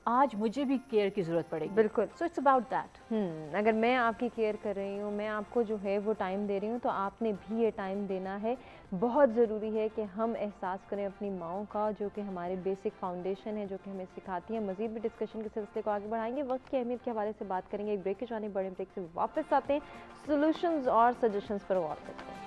आज मुझे भी केयर की ज़रूरत पड़ेगी, बिल्कुल। So it's about that. अगर मैं आपकी केयर कर रही हूँ, मैं आपको जो है वो टाइम दे रही हूँ, तो आपने भी ये टाइम देना है। बहुत ज़रूरी है कि हम एहसास करें अपनी माँओं का, जो कि हमारे बेसिक फाउंडेशन है, जो कि हमें सिखाती हैं। मज़ीद भी डिस्कशन के सिलसिले को आगे बढ़ाएंगे, वक्त की अहमियत के हवाले से बात करेंगे। एक ब्रेक के जाने, बड़े ब्रेक से वापस आते हैं, सोल्यूशंस और सजेशंस पर गौर करते हैं।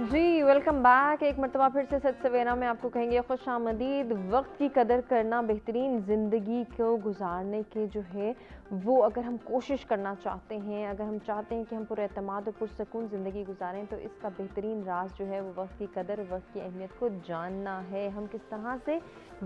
जी वेलकम बैक। एक मरतबा फिर से सच सवेरा में आपको कहेंगे खुश आमदीद। वक्त की कदर करना बेहतरीन ज़िंदगी को गुजारने के जो है वो अगर हम कोशिश करना चाहते हैं, अगर हम चाहते हैं कि हम पुरएतमाद और पुरसकून ज़िंदगी गुजारें, तो इसका बेहतरीन राज जो है वो वक्त की कदर, वक्त की अहमियत को जानना है। हम किस तरह से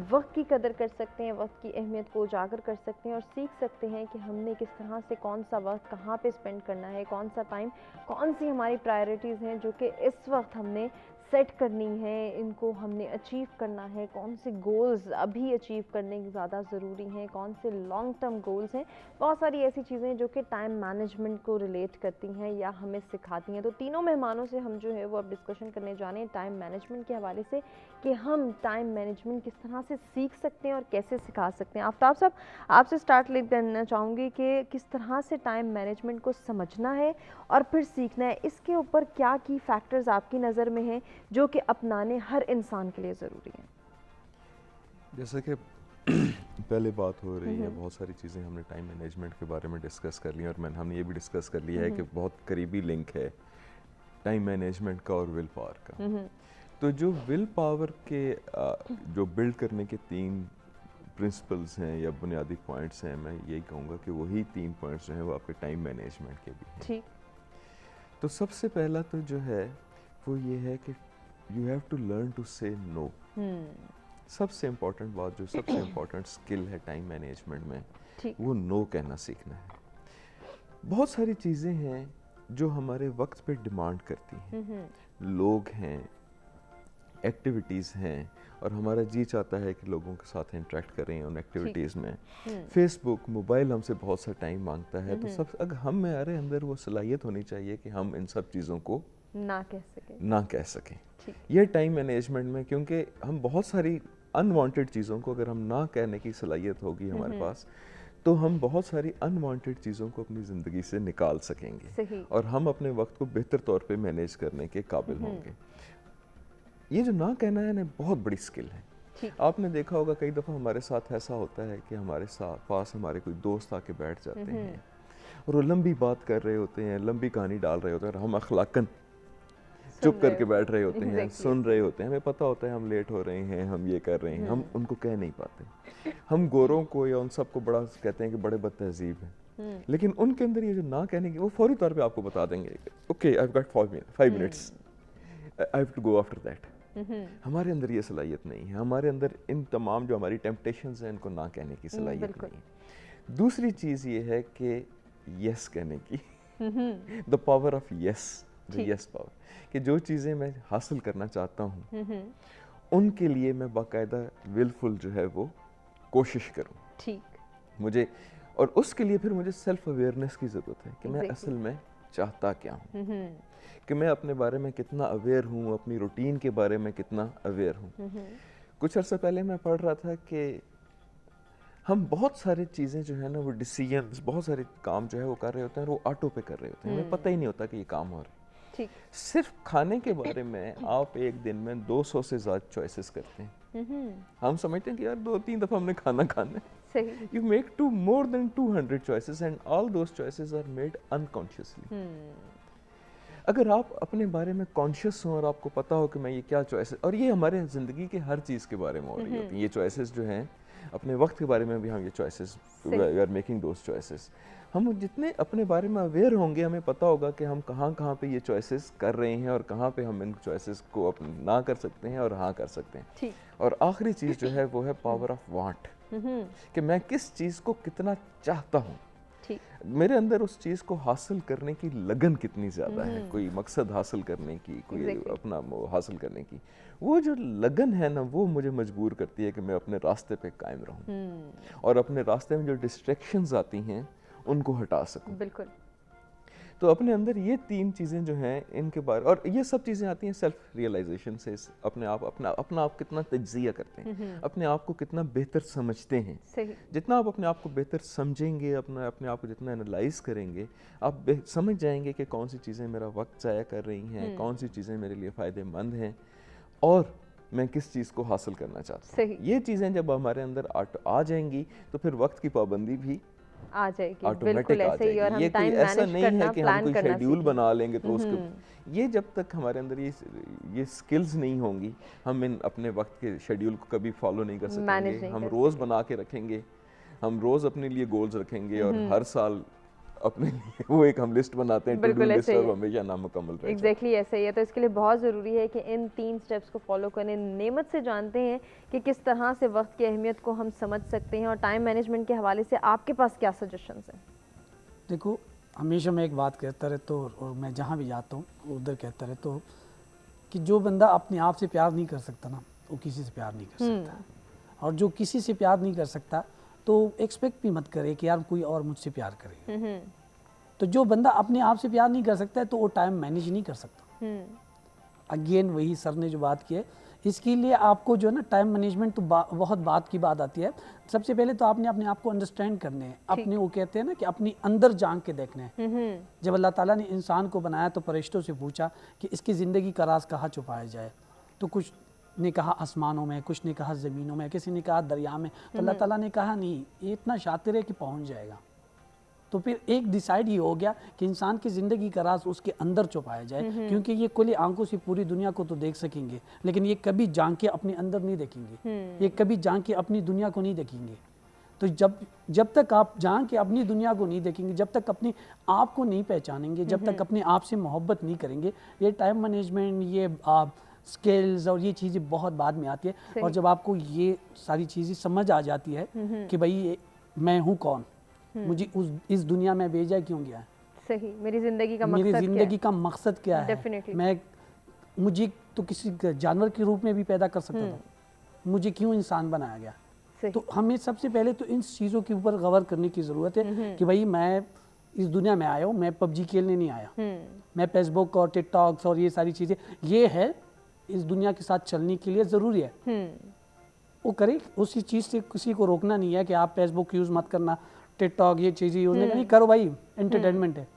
वक्त की कदर कर सकते हैं, वक्त की अहमियत को उजागर कर सकते हैं और सीख सकते हैं कि हमने किस तरह से कौन सा वक्त कहाँ पे स्पेंड करना है, कौन सा टाइम, कौन सी हमारी प्रायोरिटीज़ हैं जो कि इस वक्त हमने सेट करनी है, इनको हमने अचीव करना है, कौन से गोल्स अभी अचीव करने ज़्यादा ज़रूरी हैं, कौन से लॉन्ग टर्म गोल्स हैं। बहुत सारी ऐसी चीज़ें जो कि टाइम मैनेजमेंट को रिलेट करती हैं या हमें सिखाती हैं। तो तीनों मेहमानों से हम जो है वो अब डिस्कशन करने जा रहे हैं टाइम मैनेजमेंट के हवाले से कि हम टाइम मैनेजमेंट किस तरह से सीख सकते हैं और कैसे सिखा सकते हैं। आफ्ताब साहब, आपसे स्टार्ट करना चाहूँगी कि किस तरह से टाइम मैनेजमेंट को समझना है और फिर सीखना है, इसके ऊपर क्या की फैक्टर्स आपकी नज़र में हैं जो कि अपनाने हर इंसान के लिए ज़रूरी हैं? जैसे कि पहले बात हो रही है, बहुत सारी चीज़ें हमने टाइम मैनेजमेंट के बारे में डिस्कस कर ली और हमने ये भी डिस्कस कर लिया है कि बहुत करीबी लिंक है टाइम मैनेजमेंट का और विल पावर का। तो जो विल पावर के जो बिल्ड करने के 3 प्रिंसिपल्स हैं या बुनियादी पॉइंट्स हैं, मैं यही कहूँगा कि वही 3 पॉइंट्स जो हैं वो आपके टाइम मैनेजमेंट के भी हैं। ठीक। तो सबसे पहला तो जो है वो ये है कि you have to learn to say no. सबसे इम्पोर्टेंट बात, जो सबसे इम्पोर्टेंट स्किल है टाइम मैनेजमेंट में, वो नो कहना सीखना है। बहुत सारी चीज़ें हैं जो हमारे वक्त पे डिमांड करती हैं, लोग हैं, एक्टिविटीज़ हैं, और हमारा जी चाहता है कि लोगों के साथ इंटरेक्ट करें उन एक्टिविटीज़ में। फेसबुक, मोबाइल हमसे बहुत सा टाइम मांगता है, तो सब अगर हमारे अंदर वो सलाहियत होनी चाहिए कि हम इन सब चीज़ों को ना कह सकें। ये टाइम मैनेजमेंट में, क्योंकि हम बहुत सारी अनवांटेड चीज़ों को अगर हम ना कहने की सलाहियत होगी हमारे पास, तो हम बहुत सारी अनवांटेड चीज़ों को अपनी ज़िंदगी से निकाल सकेंगे और हम अपने वक्त को बेहतर तौर पे मैनेज करने के काबिल होंगे। ये जो ना कहना है ना, बहुत बड़ी स्किल है। आपने देखा होगा कई दफ़ा हमारे साथ ऐसा होता है कि हमारे साथ पास हमारे कोई दोस्त आके बैठ जाते हैं और वो लंबी बात कर रहे होते हैं, लंबी कहानी डाल रहे होते हैं, और हम अखलाकन चुप करके बैठ रहे होते हैं, सुन रहे होते हैं। हमें पता होता है हम लेट हो रहे हैं, हम ये कर रहे हैं, हम उनको कह नहीं पाते। हम गोरों को या उन सबको बड़ा कहते हैं कि बड़े बदतहजीब हैं, लेकिन उनके अंदर ये जो ना कहने की, वो फौरी तौर पे आपको बता देंगे, okay I have got 5 minutes, I have to go after that. हमारे अंदर ये सलाहियत नहीं है। हमारे अंदर इन तमाम जो हमारी टेम्पटेशंस हैं, इनको ना कहने की सलाहियत नहीं है। दूसरी चीज़ ये है कि यस कहने की, the power of yes, the yes power, कि जो चीज़ें मैं हासिल करना चाहता हूँ उनके लिए मैं बाकायदा विलफुल जो है वो कोशिश करूँ। ठीक। मुझे, और उसके लिए फिर मुझे सेल्फ अवेयरनेस की ज़रूरत है कि मैं असल में चाहता क्या हूँ, कि मैं अपने बारे में कितना अवेयर हूँ, अपनी रूटीन के बारे में कितना अवेयर हूँ। कुछ अर्सा पहले मैं पढ़ रहा था कि हम बहुत सारी चीज़ें जो है ना, वो डिसीजंस, बहुत सारे काम जो है वो कर रहे होते हैं, वो ऑटो पे कर रहे होते हैं, हमें पता ही नहीं होता कि ये काम हो रहा है। ठीक। सिर्फ खाने के बारे में आप एक दिन में 200 से ज़्यादा चॉइसेस करते हैं। हम समझते हैं कि यार 2-3 दफ़ा हमने खाना खाना है। सही। You make more than 200 choices and all those choices are made unconsciously. अगर आप अपने बारे में कॉन्शियस हो और आपको पता हो कि मैं ये क्या चॉइसेस, और ये हमारे ज़िंदगी के हर चीज़ के बारे में हो रही होती हैं ये चॉइसेस जो हैं, अपने वक्त के बारे में भी हम ये choices, we are making those choices. हम जितने अपने बारे में अवेयर होंगे, हमें पता होगा कि हम कहाँ पे ये चॉइसेस कर रहे हैं और कहाँ पे हम इन चॉइसेस को ना कर सकते हैं और हाँ कर सकते हैं। ठीक। और आखिरी चीज़ जो है वो है पावर ऑफ वांट, कि मैं किस चीज़ को कितना चाहता हूँ, मेरे अंदर उस चीज़ को हासिल करने की लगन कितनी ज़्यादा है, कोई मकसद हासिल करने की, कोई अपना हासिल करने की, वो जो लगन है ना, वो मुझे मजबूर करती है कि मैं अपने रास्ते पे कायम रहूं और अपने रास्ते में जो डिस्ट्रैक्शंस आती हैं उनको हटा सकूं। बिल्कुल। तो अपने अंदर ये 3 चीज़ें जो हैं इनके बारे, और ये सब चीज़ें आती हैं सेल्फ रियलाइजेशन से, अपने आप कितना तज्जिया करते हैं, अपने आप को कितना बेहतर समझते हैं। सही। जितना आप अपने आप को बेहतर समझेंगे, अपने आप को जितना एनालाइज करेंगे, आप समझ जाएंगे कि कौन सी चीज़ें मेरा वक्त ज़ाया कर रही हैं, कौन सी चीज़ें मेरे लिए फ़ायदेमंद हैं और मैं किस चीज़ को हासिल करना चाहता हूँ। ये चीज़ें जब हमारे अंदर आ जाएंगी तो फिर वक्त की पाबंदी भी आ जाएगी, ऑटोमेटिक आ जाएगी। और हम टाइम ऐसा नहीं है कि हम कोई शेड्यूल बना लेंगे तो उसको, ये जब तक हमारे अंदर ये स्किल्स नहीं होंगी, हम इन अपने वक्त के शेड्यूल को कभी फॉलो नहीं कर सकेंगे। हम रोज़ बना के रखेंगे, हम रोज़ अपने लिए गोल्स रखेंगे और हर साल अपने लिए वो एक हम लिस्ट बनाते हैं, टू डू लिस्ट, और हमेशा नामुकम्मल रह जाए। एग्जैक्टली ऐसा ही है। तो इसके लिए बहुत ज़रूरी है कि इन 3 स्टेप्स को फॉलो करें। नेमत से जानते हैं कि किस तरह से वक्त की अहमियत को हम समझ सकते हैं, और टाइम मैनेजमेंट के हवाले से आपके पास क्या सजेशंस हैं? देखो, हमेशा मैं एक बात कहता रहता हूँ और मैं जहाँ भी जाता हूँ उधर कहता रहता हूँ कि जो बंदा अपने आप से प्यार नहीं कर सकता ना, वो किसी से प्यार नहीं कर सकता। और जो किसी से प्यार नहीं कर सकता तो एक्सपेक्ट भी मत करे कि यार कोई और मुझसे प्यार करे। तो जो बंदा अपने आप से प्यार नहीं कर सकता है तो वो टाइम मैनेज नहीं कर सकता। अगेन वही सर ने जो बात की है, इसके लिए आपको जो है ना टाइम मैनेजमेंट तो बहुत बात की बात आती है। सबसे पहले तो आपने अपने आप को अंडरस्टैंड करने हैं, अपने वो कहते हैं ना कि अपनी अंदर झांक के देखना है। जब अल्लाह ताला ने इंसान को बनाया तो फरिश्तों से पूछा कि इसकी ज़िंदगी का राज कहाँ छुपाया जाए, तो कुछ ने कहा आसमानों में, कुछ ने कहा ज़मीनों में, किसी ने कहा दरिया में। तो अल्लाह ताला ने कहा नहीं, ये इतना शातिर है कि पहुँच जाएगा। तो फिर एक डिसाइड ये हो गया कि इंसान की ज़िंदगी का राज उसके अंदर छुपाया जाए, क्योंकि ये खुली आंखों से पूरी दुनिया को तो देख सकेंगे, लेकिन ये कभी जान के अपने अंदर नहीं देखेंगे, ये कभी जान के अपनी दुनिया को नहीं देखेंगे। तो जब तक आप जान के अपनी दुनिया को नहीं देखेंगे, जब तक अपने आप को नहीं पहचानेंगे, जब तक अपने आप से मोहब्बत नहीं करेंगे, ये टाइम मैनेजमेंट, ये स्किल्स और ये चीज़ें बहुत बाद में आती है। और जब आपको ये सारी चीज़ें समझ आ जाती है कि भाई मैं हूँ कौन, मुझे इस दुनिया में भेजा क्यों गया है, सही, मेरी ज़िंदगी का मकसद क्या है, मैं मुझे तो किसी जानवर के रूप में भी पैदा कर सकता था, मुझे क्यों इंसान बनाया गया। तो हमें सबसे पहले तो इन चीज़ों के ऊपर गौर करने की ज़रूरत है कि भाई मैं इस दुनिया में आया हूँ, मैं पबजी खेलने नहीं आया, मैं फेसबुक और टिकटॉक्स और ये सारी चीज़ें ये है इस दुनिया के साथ चलने के लिए ज़रूरी है, वो करे, उसी चीज़ से किसी को रोकना नहीं है कि आप फेसबुक यूज़ मत करना, टिकटॉक ये चीज़ें यूज़ नहीं करो भाई, एंटरटेनमेंट है।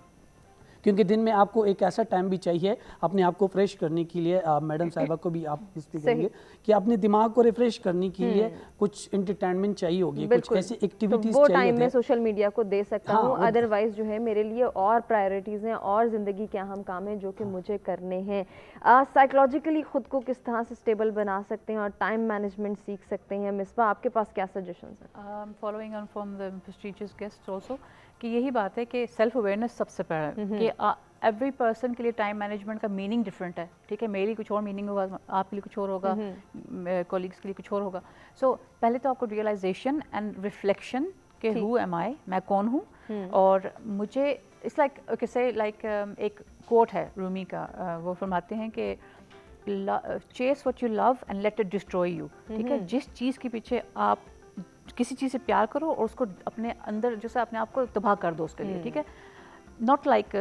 क्योंकि दिन में आपको एक ऐसा टाइम भी चाहिए अपने आप को फ्रेश करने के लिए। मैडम साहिबा को भी आप इसलिए कहेंगे कि अपने दिमाग को रिफ्रेश करने के लिए कुछ एंटरटेनमेंट चाहिए होगी, कुछ ऐसी एक्टिविटीज वो टाइम में सोशल मीडिया को दे सकता हूँ, अदरवाइज जो है मेरे लिए और प्रायोरिटीज़ हैं और ज़िंदगी के अहम काम हैं जो कि मुझे करने हैं। साइकोलॉजिकली खुद को किस तरह से स्टेबल बना सकते हैं और टाइम मैनेजमेंट सीख सकते हैं, मिसबा आपके पास क्या सजेशंस हैं? Following on from the prestigious guest also कि यही बात है कि सेल्फ अवेयरनेस सबसे पहले कि एवरी पर्सन के लिए टाइम मैनेजमेंट का मीनिंग डिफरेंट है, ठीक है, मेरे लिए कुछ और मीनिंग होगा, आपके लिए कुछ और होगा, कॉलीग्स के लिए कुछ और होगा। सो पहले तो आपको रियलाइजेशन एंड रिफ्लेक्शन कि हु एम आई, मैं कौन हूँ, और मुझे it's like okay say like एक कोट है रूमी का, वो फरमाते हैं कि chase what you love and let it destroy you, ठीक है, जिस चीज़ के पीछे आप किसी चीज़ से प्यार करो और उसको अपने अंदर जैसे अपने आप को तबाह कर दो उसके लिए, ठीक है, नॉट लाइक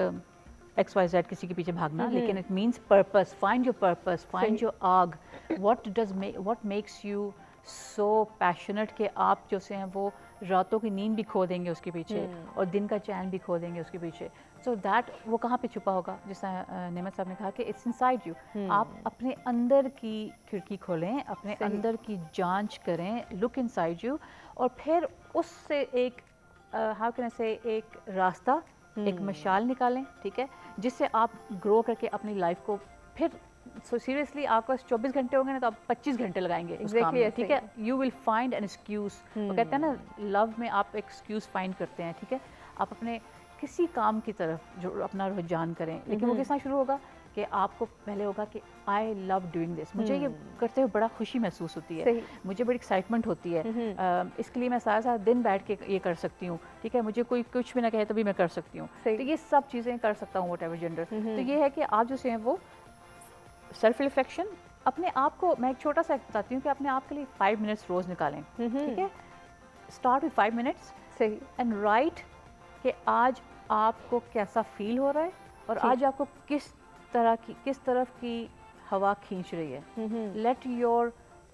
XYZ किसी के पीछे भागना, लेकिन it means purpose, find your purpose, find your आग, what makes you so passionate कि आप जो से हैं वो रातों की नींद भी खो देंगे उसके पीछे और दिन का चैन भी खो देंगे उसके पीछे। सो दैट वो कहाँ पे छुपा होगा, जैसा नेमत साहब ने कहा कि इट्स इनसाइड यू। आप अपने अंदर की खिड़की खोलें, अपने अंदर की जांच करें, लुक इनसाइड यू, और फिर उससे एक हाउ कैन आई से एक रास्ता, एक मशाल निकालें, ठीक है, जिससे आप ग्रो करके अपनी लाइफ को फिर सीरियसली आपको 24 घंटे होंगे ना तो आप 25 घंटे लगाएंगे उस काम में, ठीक है, you will find an excuse. वो कहते हैं ना लव में आप एक्सक्यूज फाइंड करते हैं, ठीक है, आप अपने किसी काम की तरफ जो अपना रुझान करें, लेकिन वो किस तरह शुरू होगा कि आपको पहले होगा कि आई लव डूइंग दिस, मुझे ये करते हुए बड़ा खुशी महसूस होती है, मुझे बड़ी एक्साइटमेंट होती है, इसके लिए मैं सारा दिन बैठ के ये कर सकती हूँ, ठीक है, मुझे कोई कुछ भी ना कहे तो भी मैं कर सकती हूँ, तो ये सब चीज़ें कर सकता हूँ व्हाटएवर जेंडर। तो ये है कि आप जो से हैं वो सेल्फ रिफ्लेक्शन, अपने आप को मैं एक छोटा सा बताती हूँ कि अपने आप के लिए 5 मिनट्स रोज़ निकालें, ठीक है, स्टार्ट विद 5 मिनट्स, सही, एंड राइट कि आज आपको कैसा फील हो रहा है और आज आपको किस तरफ की हवा खींच रही है। Let your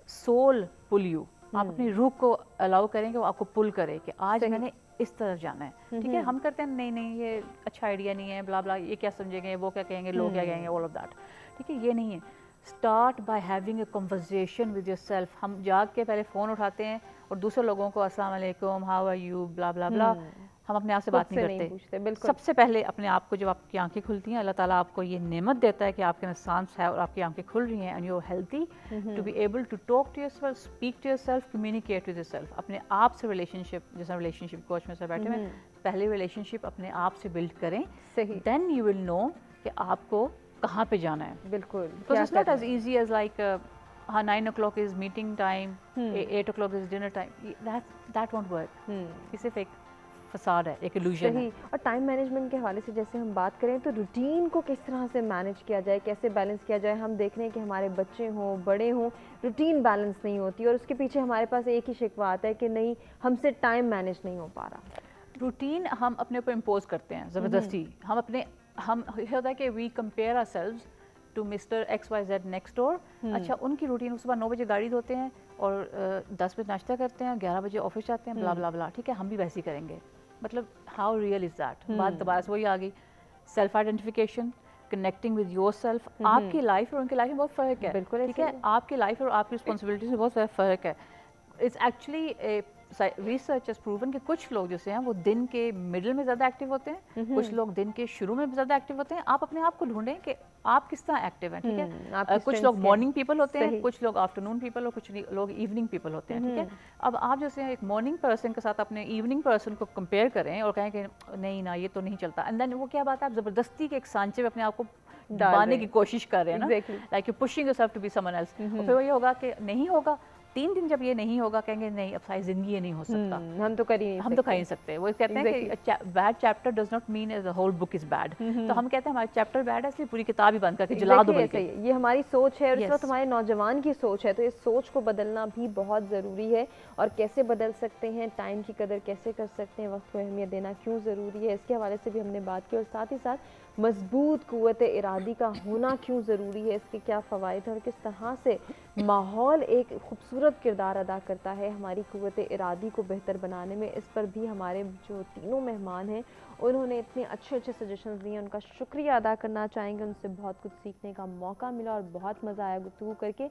soul pull you, आप अपनी रूह को अलाउ करें कि वो आपको पुल करे कि आज मैंने इस तरफ जाना है, ठीक है। हम करते हैं नहीं ये अच्छा आइडिया नहीं है, ब्ला ब्ला, ये क्या समझेंगे, वो क्या कहेंगे, लोग क्या कहेंगे, ऑल ऑफ दैट, ठीक है, ये नहीं है। Start by having a conversation with yourself. हम जाग के पहले फ़ोन उठाते हैं और दूसरे लोगों को अस्सलाम वालेकुम, हाउ आर यू, ब्ला ब्ला ब्ला, हम अपने आप से बात नहीं करते। सबसे पहले अपने आप को, जब आपकी आंखें खुलती हैं, अल्लाह ताला आपको ये नेमत देता है कि आपके में सांस है और आपकी आंखें खुल रही हैं, and you are healthy to be able to talk to yourself, speak to yourself, communicate with yourself. अपने आप से रिलेशनशिप, जैसा रिलेशनशिप कोच में से बैठे हैं, पहले रिलेशनशिप अपने आप से बिल्ड करें, देन यू विल नो कि आपको कहाँ पे जाना है। बिल्कुल, because it's not as easy as like हाँ 9 o'clock is meeting time, 8 o'clock is dinner time, that won't work. ये सिर्फ एक फसाद है, एक इल्यूजन है। और टाइम मैनेजमेंट के हवाले से जैसे हम बात करें तो रूटीन को किस तरह से मैनेज किया जाए, कैसे बैलेंस किया जाए। हम देख रहे हैं कि हमारे बच्चे हों, बड़े हों, रूटीन बैलेंस नहीं होती और उसके पीछे हमारे पास एक ही शिकवा आता है कि नहीं, हमसे टाइम मैनेज नहीं हो पा रहा। रूटीन हम अपने ऊपर इम्पोज करते हैं ज़बरदस्ती। हम होता है कि we compare ourselves to mister XYZ next door. अच्छा, उनकी रूटीन सुबह 9 बजे गाड़ी धोते हैं और 10 बजे नाश्ता करते हैं, 11 बजे ऑफिस जाते हैं, ब्ला ब्ला ब्ला, ठीक है, हम भी वैसे ही करेंगे। मतलब हाउ रियल इज़ दैट? बात दोबारा से वही आ गई, self identification, connecting with your self. आपकी लाइफ और उनकी लाइफ में बहुत फ़र्क है, बिल्कुल, ठीक है, आपकी लाइफ और आपकी रिस्पॉन्सिबिलिटी में बहुत फ़र्क है। It's actually research has proven कि कुछ लोग जैसे हैं वो दिन के मिडिल में ज़्यादा एक्टिव होते हैं, कुछ लोग दिन के शुरू में ज़्यादा एक्टिव होते हैं। आप अपने आप को ढूंढें कि आप किस तरह एक्टिव हैं, ठीक है। कुछ लोग मॉर्निंग पीपल होते हैं, कुछ लोग आफ्टरनून पीपल और कुछ लोग इवनिंग पीपल होते हैं, ठीक है। अब आप जैसे एक मॉर्निंग पर्सन के साथ अपने इवनिंग पर्सन को कंपेयर करें और कहें कि नहीं ना ये तो नहीं चलता, एंड देन वो क्या बात है, आप ज़बरदस्ती के एक सांचे में अपने आप को दबाने की कोशिश कर रहे हैं ना, like you pushing yourself to be someone else. और फिर वो ये होगा कि नहीं होगा, 3 दिन जब ये नहीं होगा कहेंगे नहीं अब सारी जिंदगी ये नहीं हो सकता, हम तो कर ही नहीं सकते। वो कहते हैं कि bad chapter does not mean the whole book is bad. तो हम कहते हैं हमारा चैप्टर बैड है इसलिए पूरी किताब ही बंद करके जला दो। ये हमारी सोच है और इस वक्त हमारे नौजवान की सोच है, तो इस सोच को बदलना भी बहुत ज़रूरी है। और कैसे बदल सकते हैं, टाइम की कदर कैसे कर सकते हैं, वक्त को अहमियत देना क्यों ज़रूरी है, इसके हवाले से भी हमने बात की। और साथ ही साथ मजबूत कुव्वत इरादी का होना क्यों ज़रूरी है, इसके क्या फ़वाइद हैं और किस तरह से माहौल एक खूबसूरत किरदार अदा करता है हमारी कुव्वत इरादी को बेहतर बनाने में। इस पर भी हमारे जो तीनों मेहमान हैं उन्होंने इतने अच्छे अच्छे सजेशंस दिए, उनका शुक्रिया अदा करना चाहेंगे। उनसे बहुत कुछ सीखने का मौका मिला और बहुत मज़ा आया गुफ्तगू करके।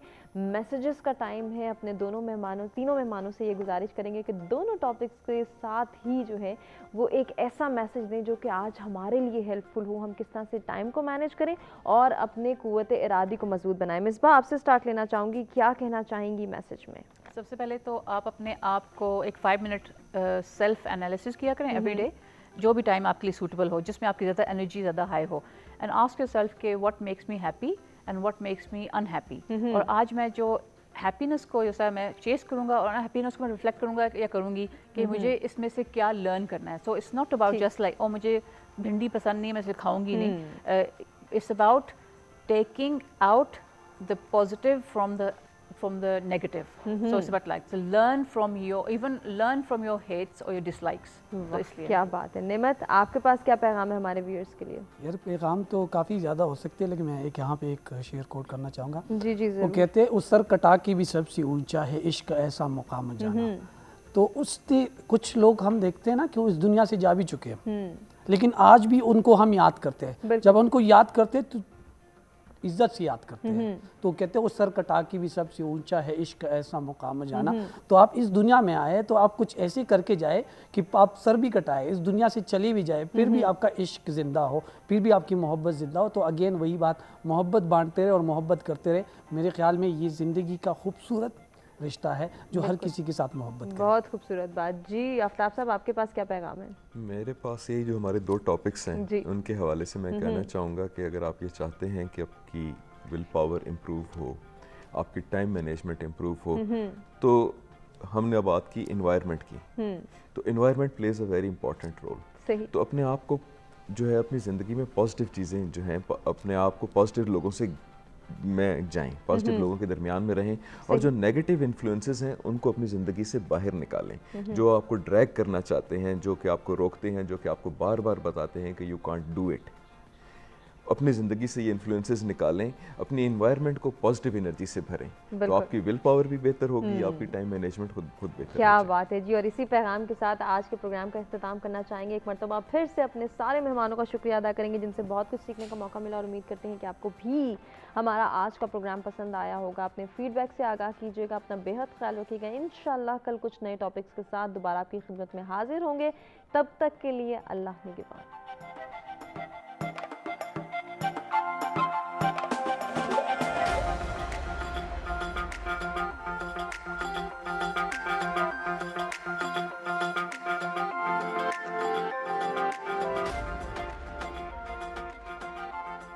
मैसेजेस का टाइम है। अपने तीनों मेहमानों से ये गुजारिश करेंगे कि दोनों टॉपिक्स के साथ ही जो है वो एक ऐसा मैसेज दें जो कि आज हमारे लिए हेल्पफुल हो, हम किस तरह से टाइम को मैनेज करें और अपने कुव्वत इरादी को मजबूत बनाएं। मिसबा, आपसे स्टार्ट लेना चाहूँगी, क्या कहना चाहेंगी मैसेज में? सबसे पहले तो आप अपने आप को एक 5 मिनट सेल्फ एनालिसिस किया करें एवरी डे, जो भी टाइम आपके लिए सूटेबल हो, जिसमें आपकी ज़्यादा एनर्जी ज़्यादा हाई हो, एंड आस्क योरसेल्फ के what makes me happy and what makes me unhappy. और आज मैं जो हैप्पीनेस को जैसा मैं चेस करूँगा और अनहैप्पीनेस को मैं रिफ्लेक्ट करूँगा या करूँगी कि मुझे इसमें से क्या लर्न करना है। So it's not about just like oh मुझे भिंडी पसंद नहीं मैं इसे खाऊँगी नहीं, it's about taking out the positive from the negative. So it's about like to learn from your hates or your dislikes. तो इसलिए क्या बात है। नेमत, आपके पास क्या पैगाम है हमारे व्यूअर्स के लिए? यार पैगाम तो काफ़ी ज़्यादा हो सकते हैं, लेकिन मैं एक यहाँ पे एक शेयर कोट करना चाहूँगा। जी जी वो कहते हैं उस सर कटा के भी सबसे ऊंचा है इश्क ऐसा मुकाम जाना। तो उससे कुछ लोग हम देखते हैं ना कि वो इस दुनिया से जा भी चुके हैं, लेकिन आज भी उनको हम याद करते हैं। जब उनको याद करते हैं तो इज्जत से याद करते हैं। तो कहते हैं वो सर कटा के भी सबसे ऊंचा है इश्क ऐसा मुकाम जाना। तो आप इस दुनिया में आए तो आप कुछ ऐसे करके जाए कि आप सर भी कटाए, इस दुनिया से चले भी जाए, फिर भी आपका इश्क जिंदा हो, फिर भी आपकी मोहब्बत जिंदा हो। तो अगेन वही बात, मोहब्बत बांटते रहे और मोहब्बत करते रहे। मेरे ख्याल में ये ज़िंदगी का खूबसूरत रिश्ता है जो हर किसी के साथ मोहब्बत करे। बहुत खूबसूरत बात। जी आफ्ताब साहब, आपके पास क्या पैगाम है? मेरे पास यही जो हमारे 2 टॉपिक्स हैं उनके हवाले से मैं कहना चाहूँगा कि अगर आप ये चाहते हैं कि आपकी विल पावर इम्प्रूव हो, आपकी टाइम मैनेजमेंट इम्प्रूव हो, तो हमने अब बात की इन्वायरमेंट की, तो environment plays a very important role. तो अपने आप को जो है अपनी ज़िंदगी में पॉजिटिव चीज़ें जो हैं, अपने आप को पॉजिटिव लोगों से में जाएं, पॉजिटिव लोगों के दरमियान में रहें और जो नेगेटिव इन्फ्लुएंसेस हैं उनको अपनी ज़िंदगी से बाहर निकालें। जो आपको ड्रैग करना चाहते हैं, जो कि आपको रोकते हैं, जो कि आपको बार बार बताते हैं कि यू कांट डू इट, अपनी ज़िंदगी से ये इन्फ्लुएंसेस निकालें, अपनी एनवायरनमेंट को पॉजिटिव एनर्जी से भरें, तो आपकी विल पावर भी बेहतर होगी, आपकी टाइम मैनेजमेंट खुद बेहतर। क्या बात है जी। और इसी पैगाम के साथ आज के प्रोग्राम का इख्तिताम करना चाहेंगे। एक मरतबा फिर से अपने सारे मेहमानों का शुक्रिया अदा करेंगे जिनसे बहुत कुछ सीखने का मौका मिला और उम्मीद करते हैं कि आपको भी हमारा आज का प्रोग्राम पसंद आया होगा। अपने फीडबैक से आगाह कीजिएगा, अपना बेहद ख्याल रखिएगा। इंशाल्लाह कल कुछ नए टॉपिक्स के साथ दोबारा आपकी खिदमत में हाजिर होंगे। तब तक के लिए अल्लाह निगहबान।